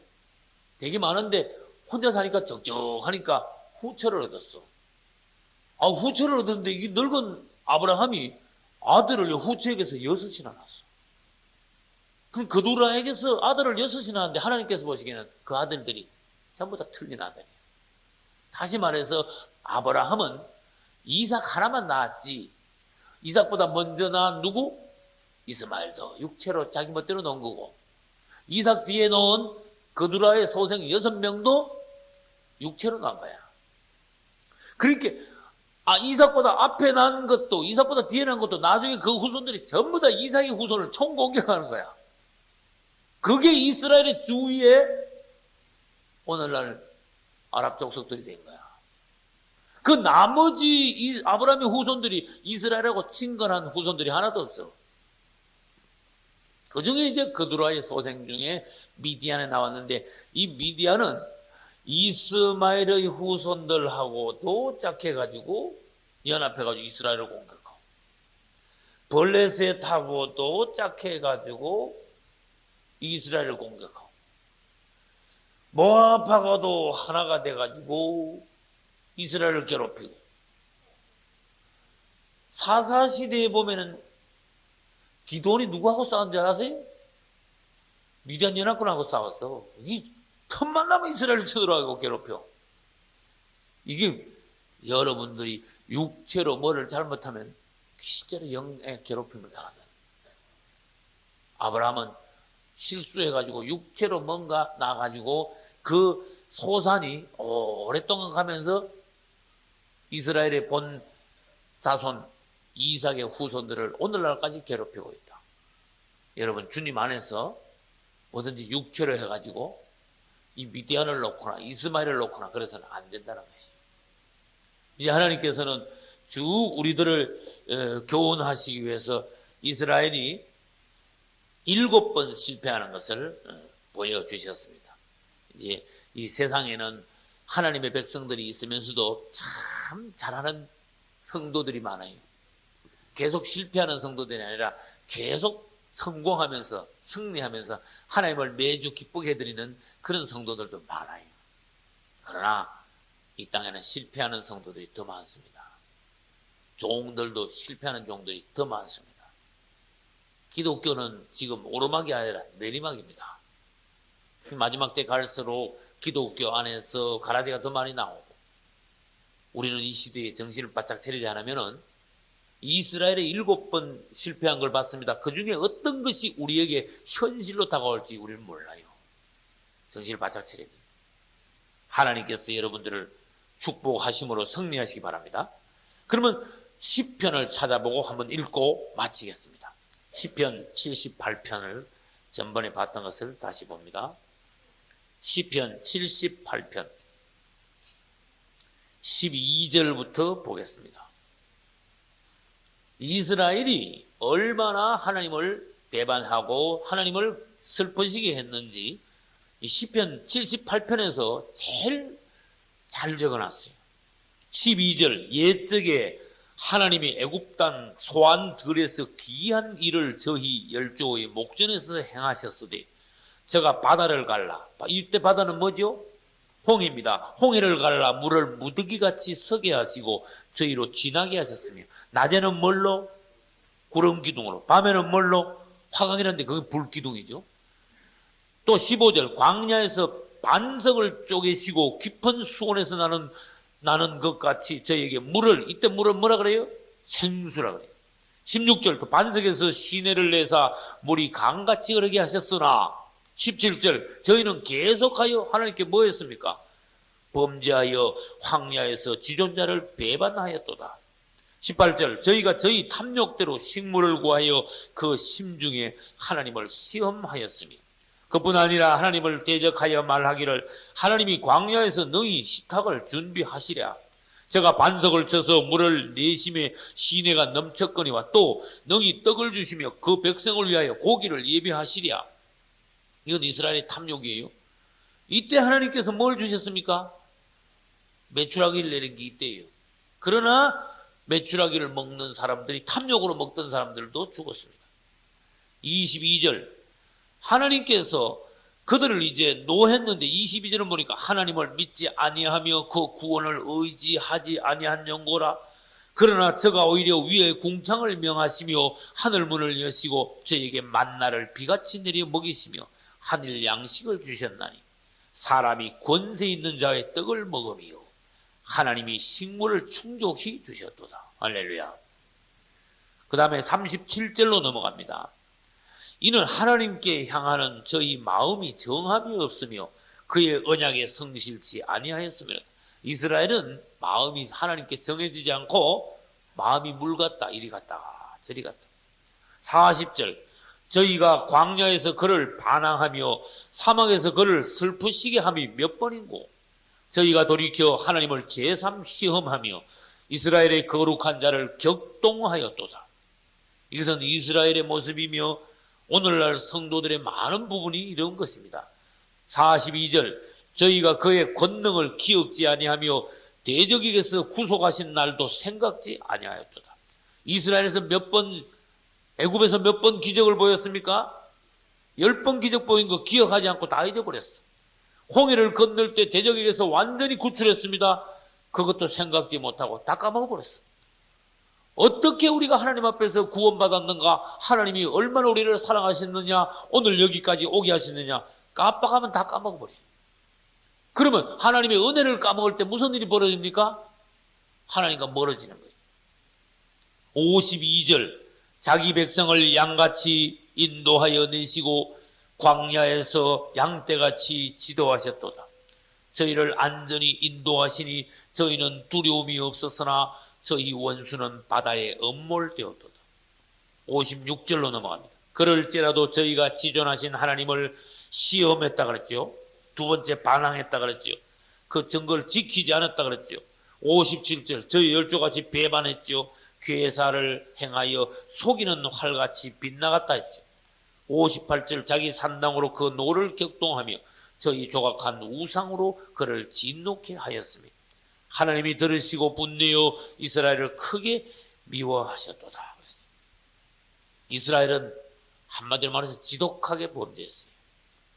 되게 많은데 혼자 사니까 적적하니까 후처를 얻었어. 후처를 얻었는데 이 늙은 아브라함이 아들을 후처에게서 6이나 낳았어. 그럼 그두라에게서 아들을 6이나 낳았는데 하나님께서 보시기에는 그 아들들이 전부 다 틀린 아들이에요. 다시 말해서 아브라함은 이삭 하나만 낳았지, 이삭보다 먼저 낳은 누구? 이스마엘도 육체로 자기 멋대로 놓은 거고, 이삭 뒤에 놓은 그두라의 소생 6명도 육체로 난 거야. 그러니까 이삭보다 앞에 난 것도, 이삭보다 뒤에 난 것도 나중에 그 후손들이 전부 다 이삭의 후손을 총공격하는 거야. 그게 이스라엘의 주위에 오늘날 아랍 족속들이 된 거야. 그 나머지 아브라함의 후손들이 이스라엘하고 친근한 후손들이 하나도 없어. 그 중에 이제 그두라의 소생 중에 미디안에 나왔는데, 이 미디안은 이스마엘의 후손들하고도 짝해가지고 연합해가지고 이스라엘을 공격하고, 블레셋하고도 짝해가지고 이스라엘을 공격하고, 모압하고도 하나가 돼가지고 이스라엘을 괴롭히고, 사사시대에 보면은 기드온이 누구하고 싸운 줄 아세요? 미디안 연합군하고 싸웠어. 이 틈만 나면 이스라엘을 쳐들어가고 괴롭혀. 이게 여러분들이 육체로 뭐를 잘못하면 실제로 영의 괴롭힘을 당한다. 아브라함은 실수해가지고 육체로 뭔가 나가지고 그 소산이 오랫동안 가면서 이스라엘의 본 자손 이삭의 후손들을 오늘날까지 괴롭히고 있다. 여러분, 주님 안에서 뭐든지 육체로 해가지고 이 미디안을 놓거나 이스마엘을 놓거나 그래서는 안 된다는 것이. 이제 하나님께서는 쭉 우리들을 교훈하시기 위해서 이스라엘이 7번 실패하는 것을 보여주셨습니다. 이제 이 세상에는 하나님의 백성들이 있으면서도 참 잘하는 성도들이 많아요. 계속 실패하는 성도들이 아니라 계속 성공하면서 승리하면서 하나님을 매주 기쁘게 해드리는 그런 성도들도 많아요. 그러나 이 땅에는 실패하는 성도들이 더 많습니다. 종들도 실패하는 종들이 더 많습니다. 기독교는 지금 오르막이 아니라 내리막입니다. 마지막 때 갈수록 기독교 안에서 가라지가 더 많이 나오고, 우리는 이 시대에 정신을 바짝 차리지 않으면은 이스라엘의 7번 실패한 걸 봤습니다. 그 중에 어떤 것이 우리에게 현실로 다가올지 우리는 몰라요. 정신을 바짝 차려야 돼요. 하나님께서 여러분들을 축복하심으로 승리하시기 바랍니다. 그러면 시편을 찾아보고 한번 읽고 마치겠습니다. 시편 78편을 전번에 봤던 것을 다시 봅니다. 시편 78편 12절부터 보겠습니다. 이스라엘이 얼마나 하나님을 배반하고 하나님을 슬프시게 했는지 이 시편 78편에서 제일 잘 적어놨어요. 12절, 옛적에 하나님이 애굽 땅 소안 들에서 기이한 일을 저희 열조의 목전에서 행하셨으되 저가 바다를 갈라. 이때 바다는 뭐죠? 홍해입니다. 홍해를 갈라 물을 무더기같이 서게 하시고 저희로 지나게 하셨으며, 낮에는 뭘로? 구름 기둥으로, 밤에는 뭘로? 화강이라는데 그게 불 기둥이죠. 또 15절, 광야에서 반석을 쪼개시고 깊은 수온에서 나는 것 같이 저에게 물을, 이때 물은 뭐라 그래요? 생수라 그래요. 16절, 그 반석에서 시내를 내사 물이 강같이 흐르게 하셨으나, 17절, 저희는 계속하여 하나님께 뭐 했습니까? 범죄하여 황야에서 지존자를 배반하였도다. 18절, 저희가 저희 탐욕대로 식물을 구하여 그 심중에 하나님을 시험하였으니, 그뿐 아니라 하나님을 대적하여 말하기를 하나님이 광야에서 너희 식탁을 준비하시랴. 제가 반석을 쳐서 물을 내심에 시내가 넘쳤거니와 또 너희 떡을 주시며 그 백성을 위하여 고기를 예비하시랴. 이건 이스라엘의 탐욕이에요. 이때 하나님께서 뭘 주셨습니까? 메추라기를 내린 게 이때예요. 그러나 메추라기를 먹는 사람들이, 탐욕으로 먹던 사람들도 죽었습니다. 22절, 하나님께서 그들을 이제 노했는데 22절은 보니까 하나님을 믿지 아니하며 그 구원을 의지하지 아니한 영고라. 그러나 저가 오히려 위에 궁창을 명하시며 하늘문을 여시고 저에게 만나를 비같이 내려 먹이시며 하늘 양식을 주셨나니 사람이 권세 있는 자의 떡을 먹으며 하나님이 식물을 충족히 주셨도다. 할렐루야. 그 다음에 37절로 넘어갑니다. 이는 하나님께 향하는 저희 마음이 정함이 없으며 그의 언약에 성실치 아니하였으며. 이스라엘은 마음이 하나님께 정해지지 않고 마음이 물 같다 이리 갔다 저리 갔다. 40절 저희가 광야에서 그를 반항하며 사막에서 그를 슬프시게 함이 몇 번인고 저희가 돌이켜 하나님을 제3 시험하며 이스라엘의 거룩한 자를 격동하였도다. 이것은 이스라엘의 모습이며 오늘날 성도들의 많은 부분이 이런 것입니다. 42절 저희가 그의 권능을 기억지 아니하며 대적에게서 구속하신 날도 생각지 아니하였도다. 이스라엘에서 몇 번, 애굽에서 몇 번 기적을 보였습니까? 10번 기적 보인 거 기억하지 않고 다 잊어버렸어. 홍해를 건널 때 대적에게서 완전히 구출했습니다. 그것도 생각지 못하고 다 까먹어버렸어. 어떻게 우리가 하나님 앞에서 구원받았는가, 하나님이 얼마나 우리를 사랑하셨느냐, 오늘 여기까지 오게 하셨느냐, 깜빡하면 다 까먹어버려. 그러면 하나님의 은혜를 까먹을 때 무슨 일이 벌어집니까? 하나님과 멀어지는 거예요. 52절 자기 백성을 양같이 인도하여 내시고 광야에서 양떼같이 지도하셨도다. 저희를 안전히 인도하시니 저희는 두려움이 없었으나 저희 원수는 바다에 엄몰되었도다. 56절로 넘어갑니다. 그럴지라도 저희가 지존하신 하나님을 시험했다 그랬죠. 두 번째 반항했다 그랬죠. 그 증거를 지키지 않았다 그랬죠. 57절 저희 열조같이 배반했죠. 괴사를 행하여 속이는 활같이 빗나갔다 했죠. 58절 자기 산당으로 그 노를 격동하며 저희 조각한 우상으로 그를 진노케 하였습니다. 하나님이 들으시고 분내어 이스라엘을 크게 미워하셨도다. 이스라엘은 한마디로 말해서 지독하게 범죄했어요.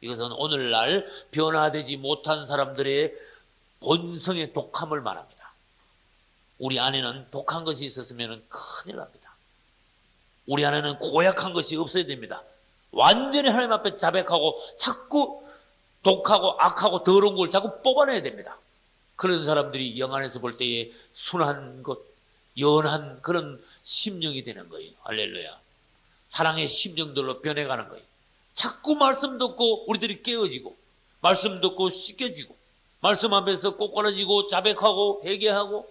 이것은 오늘날 변화되지 못한 사람들의 본성의 독함을 말합니다. 우리 안에는 독한 것이 있었으면 큰일 납니다. 우리 안에는 고약한 것이 없어야 됩니다. 완전히 하나님 앞에 자백하고 자꾸 독하고 악하고 더러운 걸 자꾸 뽑아내야 됩니다. 그런 사람들이 영 안에서 볼 때에 순한 것, 연한 그런 심령이 되는 거예요. 할렐루야. 사랑의 심령들로 변해가는 거예요. 자꾸 말씀 듣고 우리들이 깨어지고, 말씀 듣고 씻겨지고, 말씀 앞에서 꼬꾸라지고 자백하고 회개하고,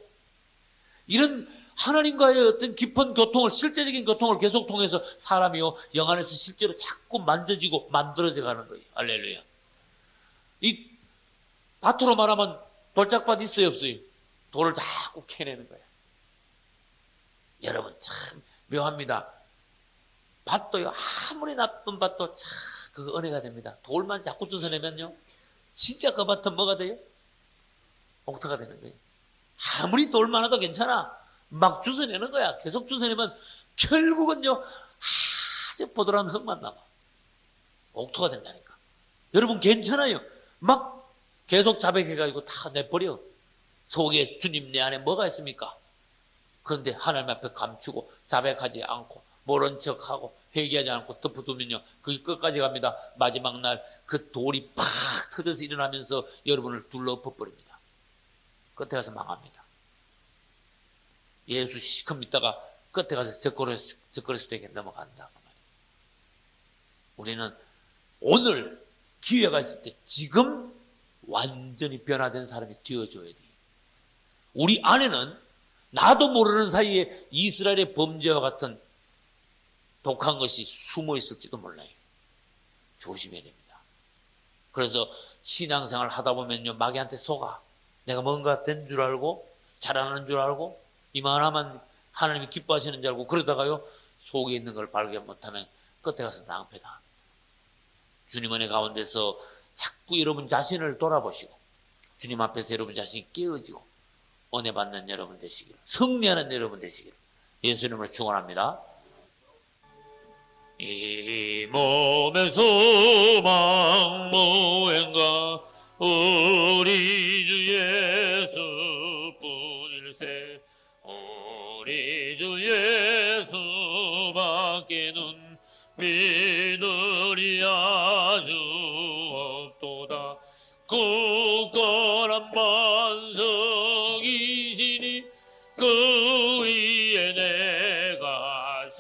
이런 하나님과의 어떤 깊은 교통을, 실제적인 교통을 계속 통해서 사람이요 영 안에서 실제로 자꾸 만져지고 만들어져 가는 거예요. 할렐루야. 이 밭으로 말하면 돌짝밭 있어요 없어요? 돌을 자꾸 캐내는 거야. 여러분 참 묘합니다. 밭도요 아무리 나쁜 밭도 참 그 은혜가 됩니다. 돌만 자꾸 주워내면요 진짜 그 밭은 뭐가 돼요? 옥토가 되는 거예요. 아무리 돌 많아도 괜찮아. 막 주워내는 거야. 계속 주워내면 결국은요 아주 보드란 흙만 남아. 옥토가 된다니까. 여러분 괜찮아요. 막 계속 자백해가지고 다 내버려. 속에 주님 내 안에 뭐가 있습니까? 그런데 하나님 앞에 감추고 자백하지 않고 모른 척하고 회개하지 않고 덮어두면요 그게 끝까지 갑니다. 마지막 날 그 돌이 팍 터져서 일어나면서 여러분을 둘러엎어버립니다. 끝에 가서 망합니다. 예수 시큼 있다가 끝에 가서 적그리스도에게 넘어간다. 우리는 오늘 기회가 있을 때 지금 완전히 변화된 사람이 되어줘야 돼요. 우리 안에는 나도 모르는 사이에 이스라엘의 범죄와 같은 독한 것이 숨어 있을지도 몰라요. 조심해야 됩니다. 그래서 신앙생활 하다 보면요 마귀한테 속아. 내가 뭔가 된 줄 알고 잘하는 줄 알고 이만하면 하나님이 기뻐하시는 줄 알고 그러다가요 속에 있는 걸 발견 못하면 끝에 가서 낭패다. 주님 은혜 가운데서 자꾸 여러분 자신을 돌아보시고 주님 앞에서 여러분 자신이 깨어지고 은혜 받는 여러분 되시기를, 승리하는 여러분 되시기를 예수님으로 축원합니다. 이 몸에서 망무행가 우리 주 예수뿐일세. 우리 주 예수밖에는 믿으리 아주 없도다. 굳건한 반석이시니 그 위에 내가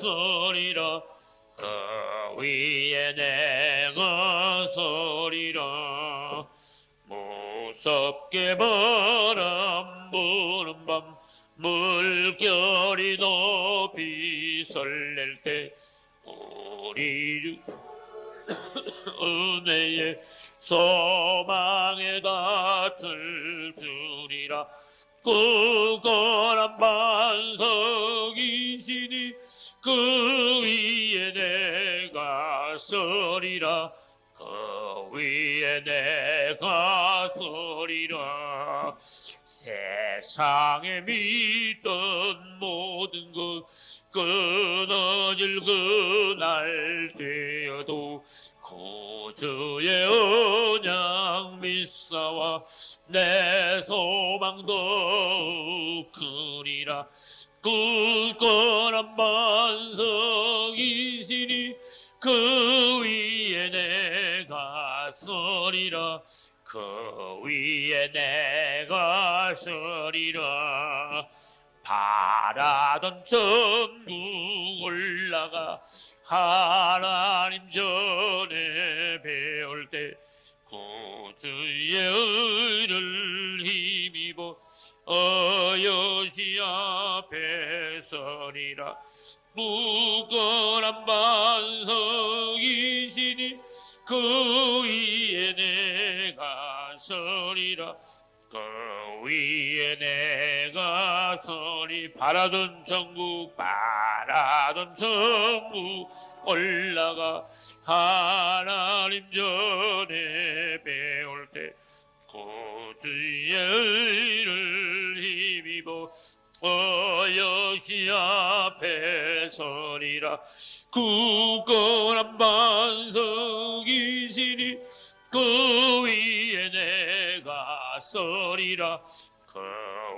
위에 내가 서리라. 무섭게 바람 부는 밤 물결이 높이 설렐 때 우리 은혜의 소망에 닿을 줄이라. 굳건한 반석이시니 그 위에 내가 서리라. 그 위에 내가 서리라. 세상에 믿던 모든 것 끊어질 그날 되어도 구주의 언약 믿사와 내 소망도 크리라. 굳건한 반석이시니 그 위에 내가 서리라. 그 위에 내가 서리라. 바라던 천국 올라가 하나님 전에 배울 때 구주의 은을 힘입어 어여시 앞에 서리라. 굳건한 반석이시니 그 위에 내가 서리라. 그 위에 내가 서리. 바라던 천국 올라가 하나님 전에 배울 때 구주의 의를 힘입어 어여시 앞에 서리라. 굳건한 반석이시니 그 위에 내가 서리라. 그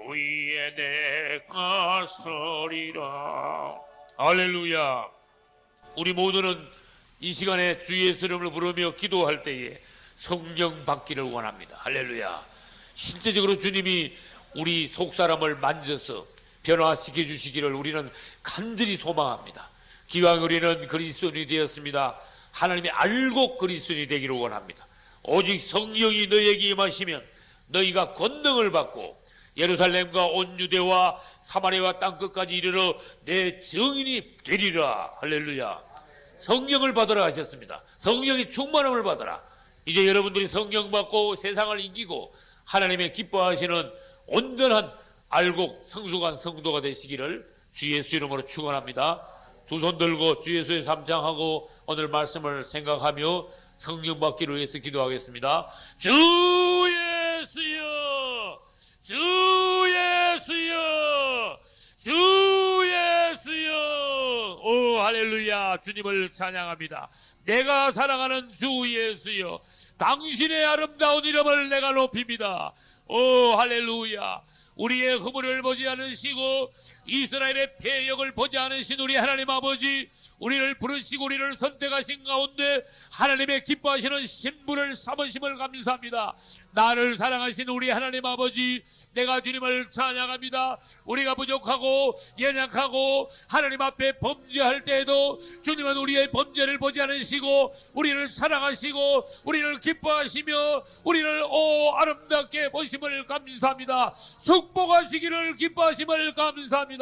위에 내가 서리라. 할렐루야. 우리 모두는 이 시간에 주 예수 이름을 부르며 기도할 때에 성령 받기를 원합니다. 할렐루야. 실제적으로 주님이 우리 속사람을 만져서 변화시켜 주시기를 우리는 간절히 소망합니다. 기왕 우리는 그리스도인이 되었습니다. 하나님이 알고 그리스도인이 되기를 원합니다. 오직 성령이 너에게 임하시면 너희가 권능을 받고 예루살렘과 온 유대와 사마리아와 땅끝까지 이르러 내 증인이 되리라. 할렐루야. 성령을 받으라 하셨습니다. 성령의 충만함을 받으라. 이제 여러분들이 성령 받고 세상을 이기고 하나님의 기뻐하시는 온전한 알곡 성숙한 성도가 되시기를 주 예수 이름으로 축원합니다. 두 손 들고 주 예수의 삼창하고 오늘 말씀을 생각하며 성령 받기를 위해서 기도하겠습니다. 주 예수여, 주 예수여, 주 예수여. 오 할렐루야. 주님을 찬양합니다. 내가 사랑하는 주 예수여, 당신의 아름다운 이름을 내가 높입니다. 오 할렐루야. 우리의 허물을 보지 않으시고 이스라엘의 패역을 보지 않으신 우리 하나님 아버지, 우리를 부르시고 우리를 선택하신 가운데 하나님의 기뻐하시는 신분을 삼으심을 감사합니다. 나를 사랑하신 우리 하나님 아버지, 내가 주님을 찬양합니다. 우리가 부족하고 연약하고 하나님 앞에 범죄할 때에도 주님은 우리의 범죄를 보지 않으시고 우리를 사랑하시고 우리를 기뻐하시며 우리를 아름답게 보심을 감사합니다. 축복하시기를 기뻐하심을 감사합니다.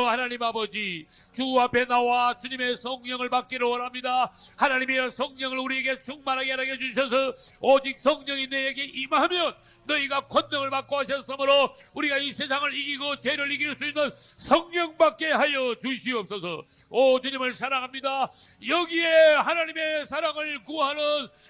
하나님 아버지, 주 앞에 나와 주님의 성령을 받기를 원합니다. 하나님의 성령을 우리에게 충만하게 하게 주셔서 오직 성령이 너에게 임하면 너희가 권능을 받고 하셨으므로 우리가 이 세상을 이기고 죄를 이길 수 있는 성령 받게 하여 주시옵소서. 오 주님을 사랑합니다. 여기에 하나님의 사랑을 구하는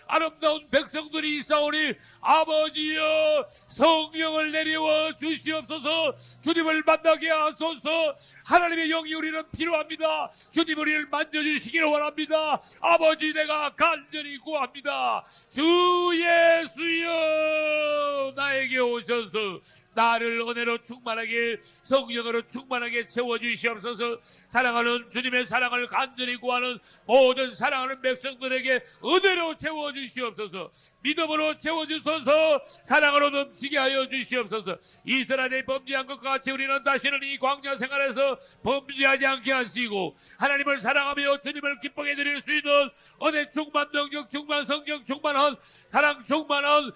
아름다운 백성들이 있사오니 아버지여 성령을 내려와 주시옵소서. 주님을 만나게 하소서. 하나님의 영이 우리는 필요합니다. 주님 우리를 만져주시기를 원합니다. 아버지 내가 간절히 구합니다. 주 예수여. 주님께서 나에게 오셔서 나를 은혜로 충만하게 성령으로 충만하게 채워주시옵소서. 사랑하는 주님의 사랑을 간절히 구하는 모든 사랑하는 백성들에게 은혜로 채워주시옵소서. 믿음으로 채워주소서. 사랑으로 넘치게 하여 주시옵소서. 이스라엘이 범죄한 것과 같이 우리는 다시는 이 광야 생활에서 범죄하지 않게 하시고 하나님을 사랑하며 주님을 기쁘게 드릴 수 있는 은혜 충만, 능력 충만, 성령 충만한, 사랑 충만한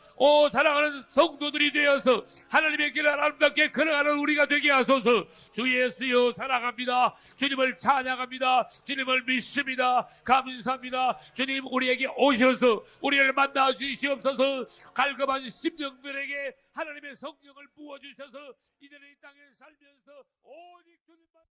사랑하는 성도들이 되어서 하나님의 길을 아름답게 걸어가는 우리가 되게 하소서. 주 예수여 사랑합니다. 주님을 찬양합니다. 주님을 믿습니다. 감사합니다. 주님 우리에게 오셔서 우리를 만나 주시옵소서. 갈급한 심령들에게 하나님의 성령을 부어주셔서 이들의 이 땅에 살면서 오직 주님만